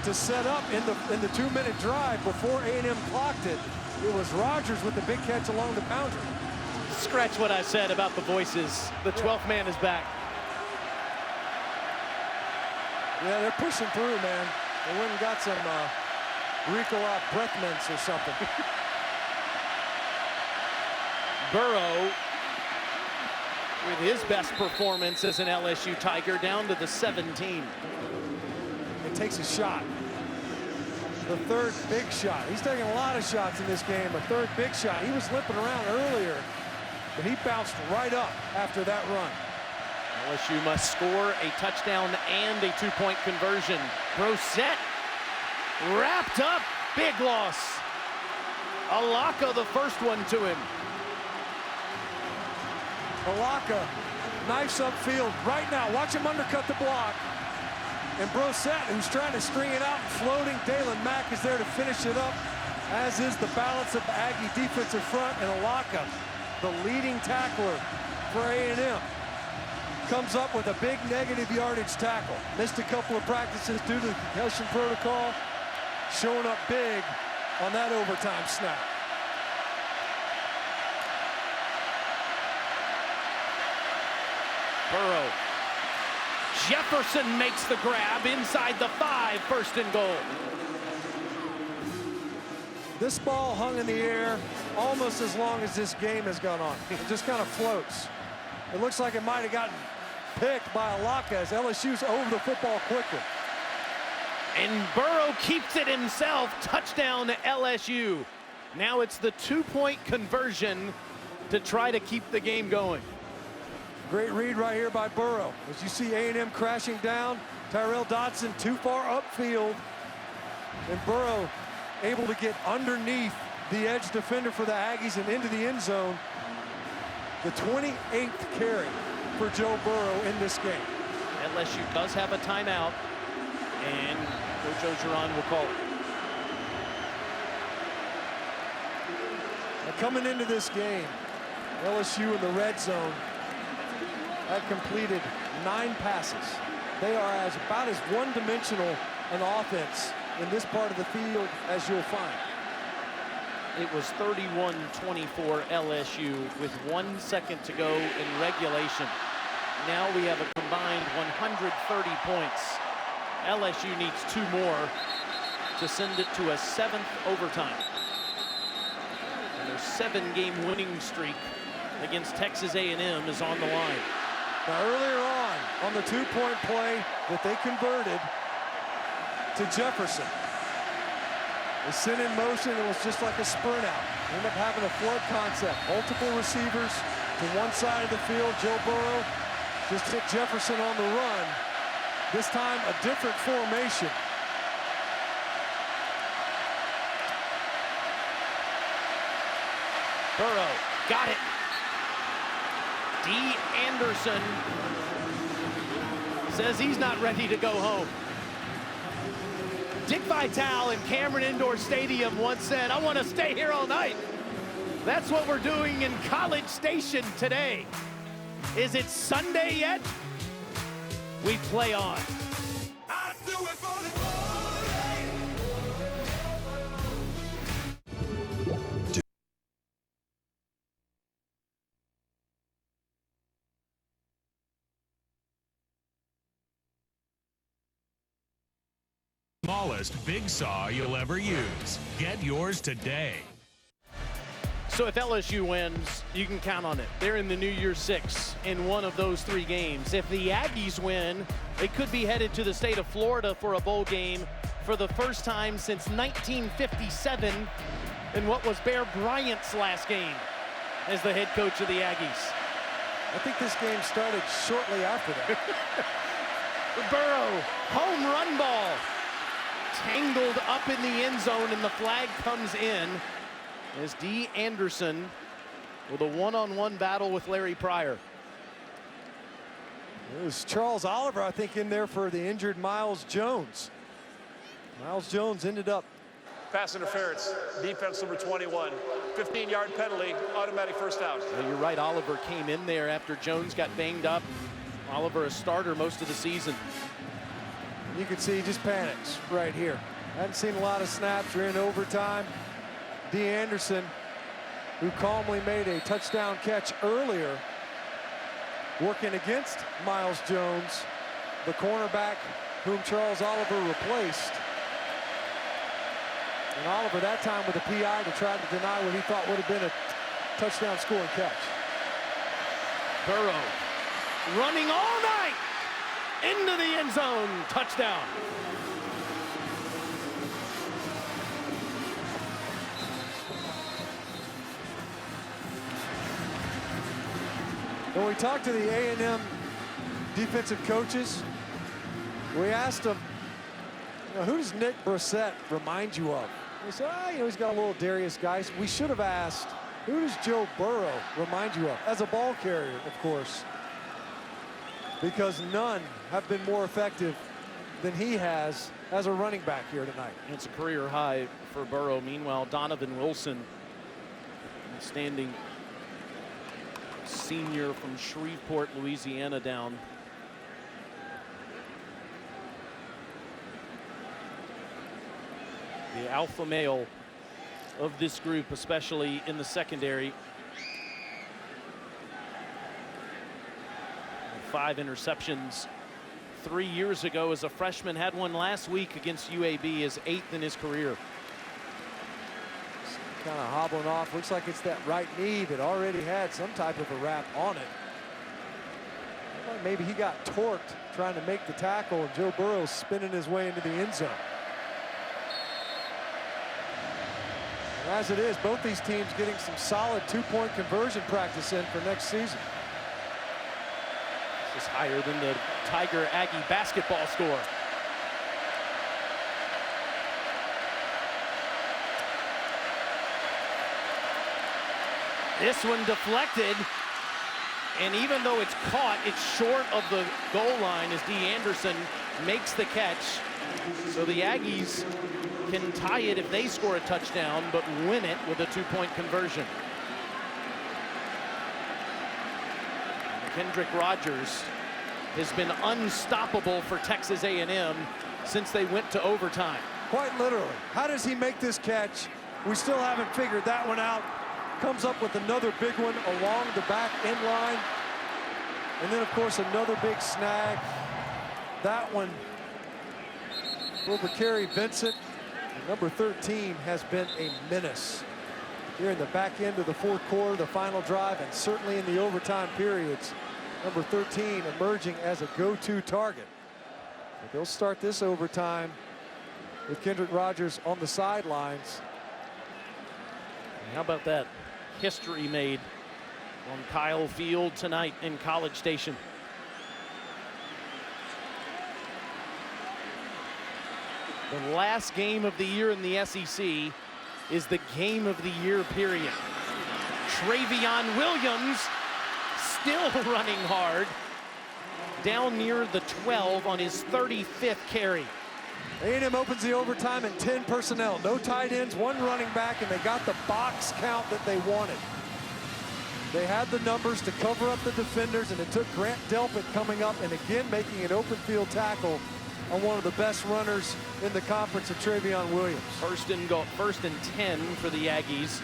to set up in the 2-minute drive before A&M clocked it. It was Rogers with the big catch along the boundary. Scratch what I said about the voices. The 12th man is back. Yeah, they're pushing through, man. They went and got some Ricola breath mints or something. Burrow, with his best performance as an LSU Tiger, down to the 17. It takes a shot. The third big shot. He's taking a lot of shots in this game. A third big shot. He was limping around earlier, but he bounced right up after that run. LSU must score a touchdown and a two-point conversion. Brosette wrapped up. Big loss. Alaka, the first one to him. Alaka knifes upfield right now. Watch him undercut the block. And Brosette, who's trying to string it out and floating. Dalen Mack is there to finish it up, as is the balance of the Aggie defensive front. And Alaka, the leading tackler for A&M, comes up with a big negative yardage tackle. Missed a couple of practices due to the concussion protocol. Showing up big on that overtime snap. Burrow. Jefferson makes the grab inside the 5, first and goal. This ball hung in the air almost as long as this game has gone on. It just kind of floats. It looks like it might have gotten picked by Alaka as LSU's over the football quickly. And Burrow keeps it himself. Touchdown to LSU. Now it's the 2-point conversion to try to keep the game going. Great read right here by Burrow. As you see A&M crashing down, Tyrell Dodson too far upfield. And Burrow able to get underneath the edge defender for the Aggies and into the end zone. The 28th carry for Joe Burrow in this game. LSU does have a timeout, and Coach Orgeron will call it. Now coming into this game, LSU in the red zone have completed 9 passes. They are about as one-dimensional an offense in this part of the field as you'll find. It was 31-24 LSU with 1 second to go in regulation. Now we have a combined 130 points. LSU needs 2 more to send it to a 7th overtime. And their 7-game winning streak against Texas A&M is on the line. Now earlier on the 2-point play that they converted to Jefferson, they sent in motion. It was just like a sprint out. They ended up having a flood concept. Multiple receivers to one side of the field. Joe Burrow just hit Jefferson on the run. This time a different formation. Burrow got it. D. Anderson says he's not ready to go home. Dick Vitale in Cameron Indoor Stadium once said, "I want to stay here all night." That's what we're doing in College Station today. Is it Sunday yet? We play on. I do it for the smallest big saw you'll ever use. Get yours today. So if LSU wins, you can count on it. They're in the New Year's Six in one of those 3 games. If the Aggies win, they could be headed to the state of Florida for a bowl game for the first time since 1957 in what was Bear Bryant's last game as the head coach of the Aggies. I think this game started shortly after that. Burrow, home run ball. tangled up in the end zone, and the flag comes in as D. Anderson with a one-on-one battle with Larry Pryor. It was Charles Oliver, I think, in there for the injured Miles Jones. Miles Jones ended up. Pass interference, defense number 21. 15-yard penalty, automatic first down. Well, you're right, Oliver came in there after Jones got banged up. Oliver a starter most of the season. You can see he just panics right here. Hadn't seen a lot of snaps. We're in overtime. D. Anderson, who calmly made a touchdown catch earlier, working against Miles Jones, the cornerback whom Charles Oliver replaced. And Oliver that time with a PI to try to deny what he thought would have been a touchdown scoring catch. Burrow running all night into the end zone, touchdown. When we talked to the A&M defensive coaches, we asked them, who does Nick Brissett remind you of? They said, he's got a little Darius Geis. We should have asked, who does Joe Burrow remind you of? As a ball carrier, of course. Because none have been more effective than he has as a running back here tonight. It's a career high for Burrow. Meanwhile, Donovan Wilson, standing senior from Shreveport, Louisiana, down. The alpha male of this group, especially in the secondary. 5 interceptions 3 years ago as a freshman. Had one last week against UAB, his 8th in his career. Kind of hobbling off. Looks like it's that right knee that already had some type of a wrap on it. Maybe he got torqued trying to make the tackle, and Joe Burrow spinning his way into the end zone. And as it is, both these teams getting some solid 2-point conversion practice in for next season. This is higher than the Tiger Aggie basketball score. This one deflected, and even though it's caught, it's short of the goal line as D. Anderson makes the catch. So the Aggies can tie it if they score a touchdown, but win it with a 2-point conversion. Kendrick Rogers has been unstoppable for Texas A&M since they went to overtime. Quite literally. How does he make this catch? We still haven't figured that one out. Comes up with another big one along the back end line. And then, of course, another big snag. That one for Bakari Vincent. Number 13 has been a menace here in the back end of the fourth quarter, the final drive, and certainly in the overtime periods. Number 13 emerging as a go-to target. But they'll start this overtime with Kendrick Rogers on the sidelines. How about that? History made on Kyle Field tonight in College Station. The last game of the year in the SEC is the game of the year, period. Travion Williams still running hard, down near the 12 on his 35th carry. A&M opens the overtime in 10 personnel. No tight ends, 1 running back, and they got the box count that they wanted. They had the numbers to cover up the defenders, and it took Grant Delpit coming up and again making an open field tackle on one of the best runners in the conference, of Travion Williams. First and 10 for the Aggies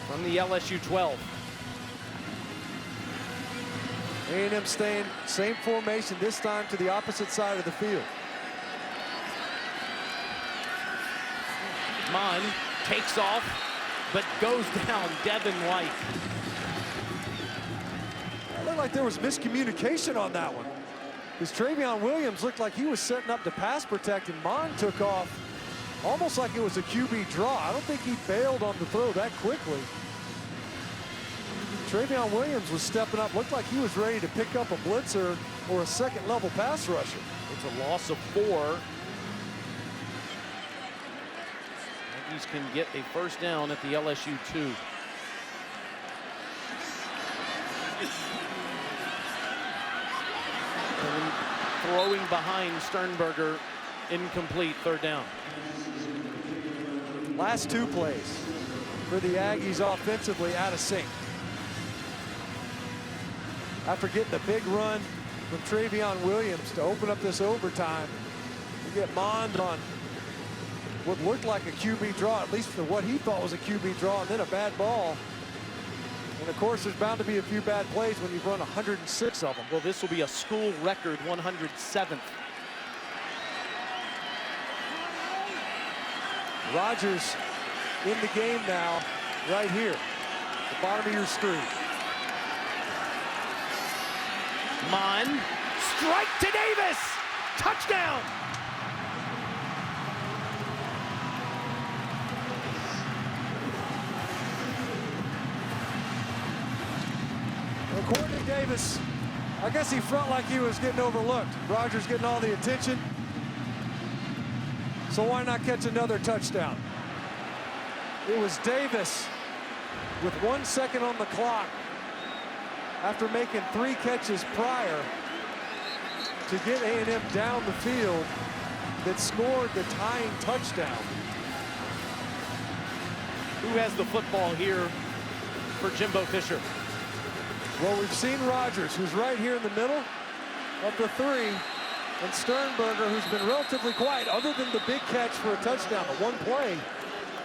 from the LSU 12. A&M staying same formation, this time to the opposite side of the field. Mon takes off, but goes down. Devin White. It looked like there was miscommunication on that one, because Travion Williams looked like he was setting up to pass protect, and Mon took off almost like it was a QB draw. I don't think he bailed on the throw that quickly. Travion Williams was stepping up, looked like he was ready to pick up a blitzer or a second-level pass rusher. It's a loss of 4 Aggies can get a first down at the LSU 2. And throwing behind Sternberger, incomplete, third down. Last 2 plays for the Aggies offensively out of sync. After getting the big run from Travion Williams to open up this overtime, you get Mond on what looked like a QB draw, at least for what he thought was a QB draw, and then a bad ball. And of course, there's bound to be a few bad plays when you've run 106 of them. Well, this will be a school record 107th. Rogers in the game now, right here, the bottom of your screen. Mon, strike to Davis, touchdown. Courtney Davis, I guess he felt like he was getting overlooked. Rogers getting all the attention. So why not catch another touchdown? It was Davis with 1 second on the clock after making 3 catches prior to get A&M down the field that scored the tying touchdown. Who has the football here for Jimbo Fisher? Well, we've seen Rogers, who's right here in the middle of the 3, and Sternberger, who's been relatively quiet other than the big catch for a touchdown, the 1 play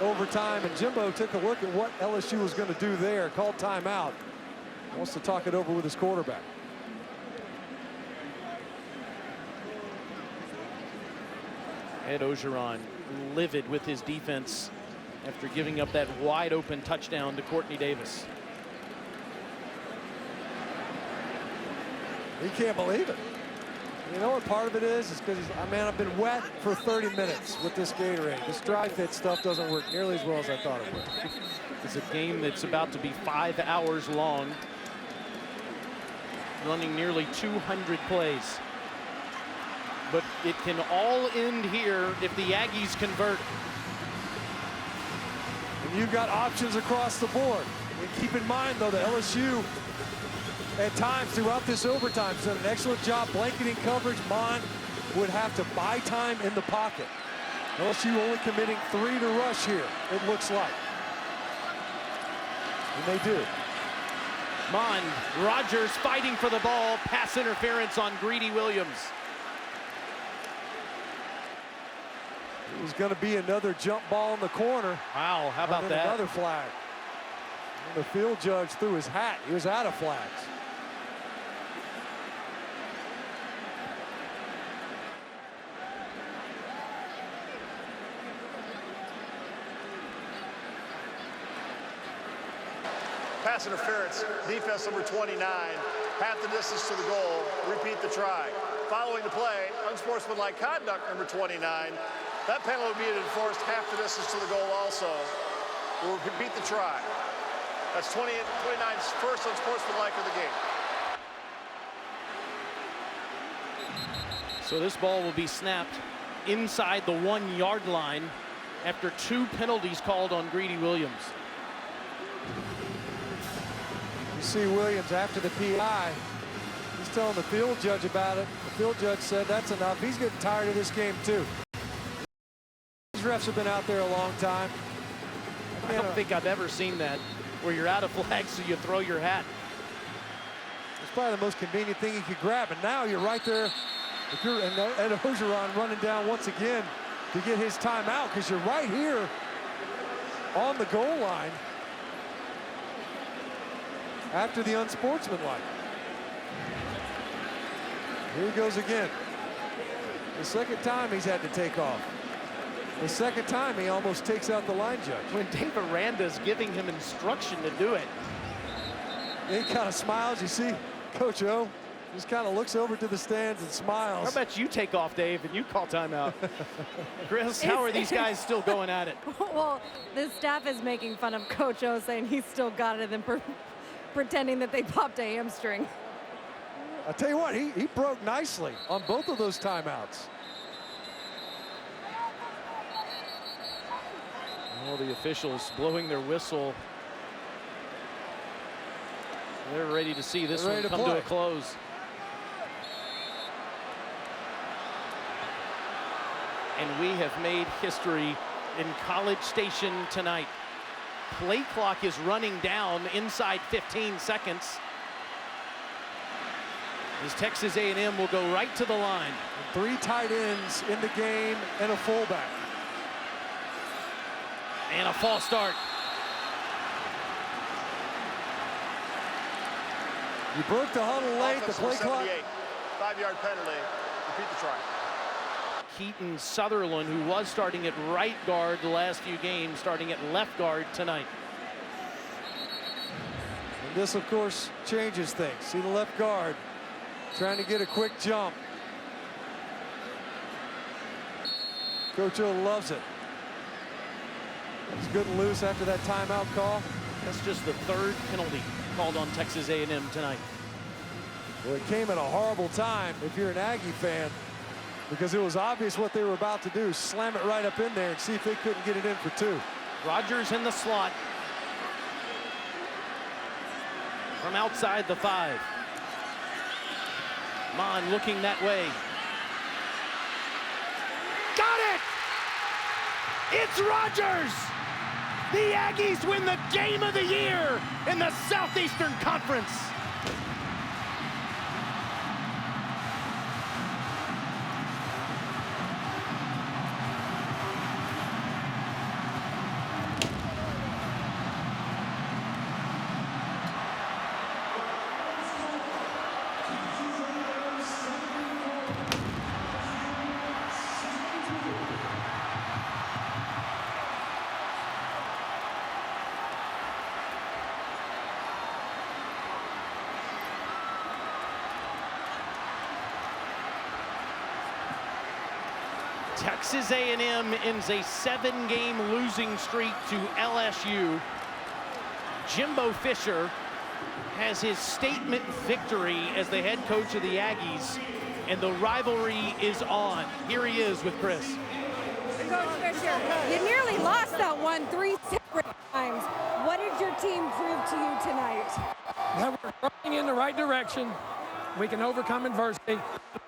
overtime. And Jimbo took a look at what LSU was going to do there, called timeout. Wants to talk it over with his quarterback. Ed Ogeron livid with his defense after giving up that wide open touchdown to Courtney Davis. He can't believe it. You know what part of it is? It's because I've been wet for 30 minutes with this Gatorade. This dry fit stuff doesn't work nearly as well as I thought it would. It's a game that's about to be 5 hours long, running nearly 200 plays. But it can all end here if the Aggies convert. And you've got options across the board. And keep in mind, though, the LSU at times throughout this overtime has done an excellent job blanketing coverage. Mon would have to buy time in the pocket. LSU only committing 3 to rush here, it looks like. And they do. Mon, Rogers fighting for the ball, pass interference on Greedy Williams. It was going to be another jump ball in the corner. Wow, how about that? Another flag. And the field judge threw his hat. He was out of flags. Pass interference, defense number 29, half the distance to the goal, repeat the try. Following the play, unsportsmanlike conduct number 29. That penalty will be enforced half the distance to the goal also. We'll repeat the try. That's 29's first unsportsmanlike of the game. So this ball will be snapped inside the 1 yard line after 2 penalties called on Greedy Williams. You see Williams after the PI. He's telling the field judge about it. The field judge said that's enough. He's getting tired of this game too. These refs have been out there a long time. I don't think I've ever seen that, where you're out of flags so you throw your hat. It's probably the most convenient thing he could grab. And now you're right there. If you're Ed Ogeron running down once again to get his timeout, because you're right here on the goal line after the unsportsmanlike. Here he goes again. The second time he's had to take off. The second time he almost takes out the line judge. When Dave Aranda's giving him instruction to do it. He kind of smiles. You see Coach O just kind of looks over to the stands and smiles. How about you take off, Dave, and you call timeout? Chris, how are these guys still going at it? Well, the staff is making fun of Coach O, saying he's still got it and pretending that they popped a hamstring. I'll tell you what, he broke nicely on both of those timeouts. Well, the officials blowing their whistle. They're ready to see this one come to a close. And we have made history in College Station tonight. Play clock is running down inside 15 seconds. As Texas A&M will go right to the line. 3 tight ends in the game and a fullback. And a false start. You broke the huddle late, the play clock. 5-yard penalty. Repeat the try. Keaton Sutherland, who was starting at right guard the last few games, starting at left guard tonight. And this, of course, changes things. See the left guard trying to get a quick jump. Coach O loves it. He's good and loose after that timeout call. That's just the 3rd penalty called on Texas A&M tonight. Well, it came at a horrible time if you're an Aggie fan, because it was obvious what they were about to do. Slam it right up in there and see if they couldn't get it in for 2. Rogers in the slot. From outside the 5. Mon looking that way. Got it! It's Rogers! The Aggies win the game of the year in the Southeastern Conference. Texas A&M ends a 7-game losing streak to LSU. Jimbo Fisher has his statement victory as the head coach of the Aggies, and the rivalry is on. Here he is with Chris. Coach Fisher, you nearly lost that one 3 separate times. What did your team prove to you tonight? That we're running in the right direction. We can overcome adversity.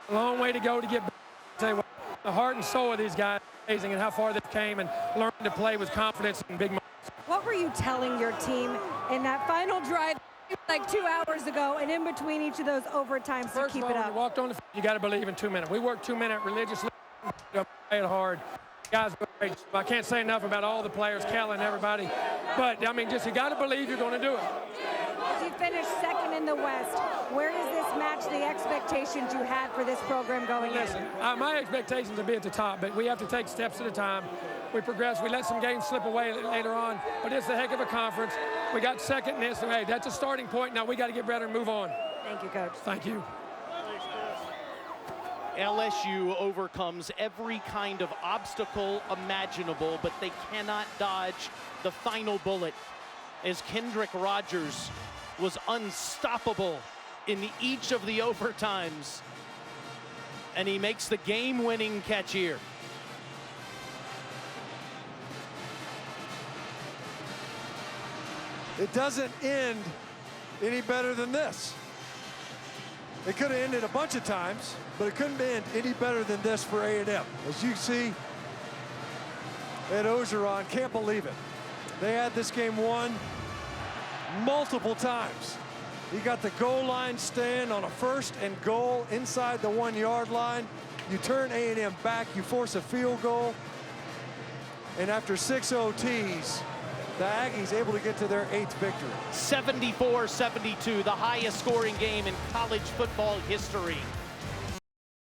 A long way to go to get back. Tell you what, the heart and soul of these guys is amazing, and how far they came and learning to play with confidence in big moments. What were you telling your team in that final drive like 2 hours ago and in between each of those overtimes to keep it When up? you walked on the field, you got to believe in 2 minutes. We worked 2 minutes religiously, played hard. Guys, I can't say enough about all the players, Kellen, everybody. But, I mean, just you got to believe you're going to do it. As you finished 2nd in the West, where does this match the expectations you had for this program going in? Listen, my expectations are to be at the top, but we have to take steps at a time. We progress. We let some games slip away later on, but it's a heck of a conference. We got 2nd in this, so hey, that's a starting point. Now we got to get better and move on. Thank you, Coach. Thank you. LSU overcomes every kind of obstacle imaginable, but they cannot dodge the final bullet, as Kendrick Rogers was unstoppable in each of the overtimes, and he makes the game-winning catch here. It doesn't end any better than this. It could have ended a bunch of times, but it couldn't end any better than this for A&M. As you see, Ed Ogeron can't believe it. They had this game won multiple times. He got the goal line stand on a 1st and goal inside the 1-yard line. You turn A&M back, you force a field goal, and after 6 OTs, the Aggies able to get to their 8th victory. 74-72, the highest scoring game in college football history.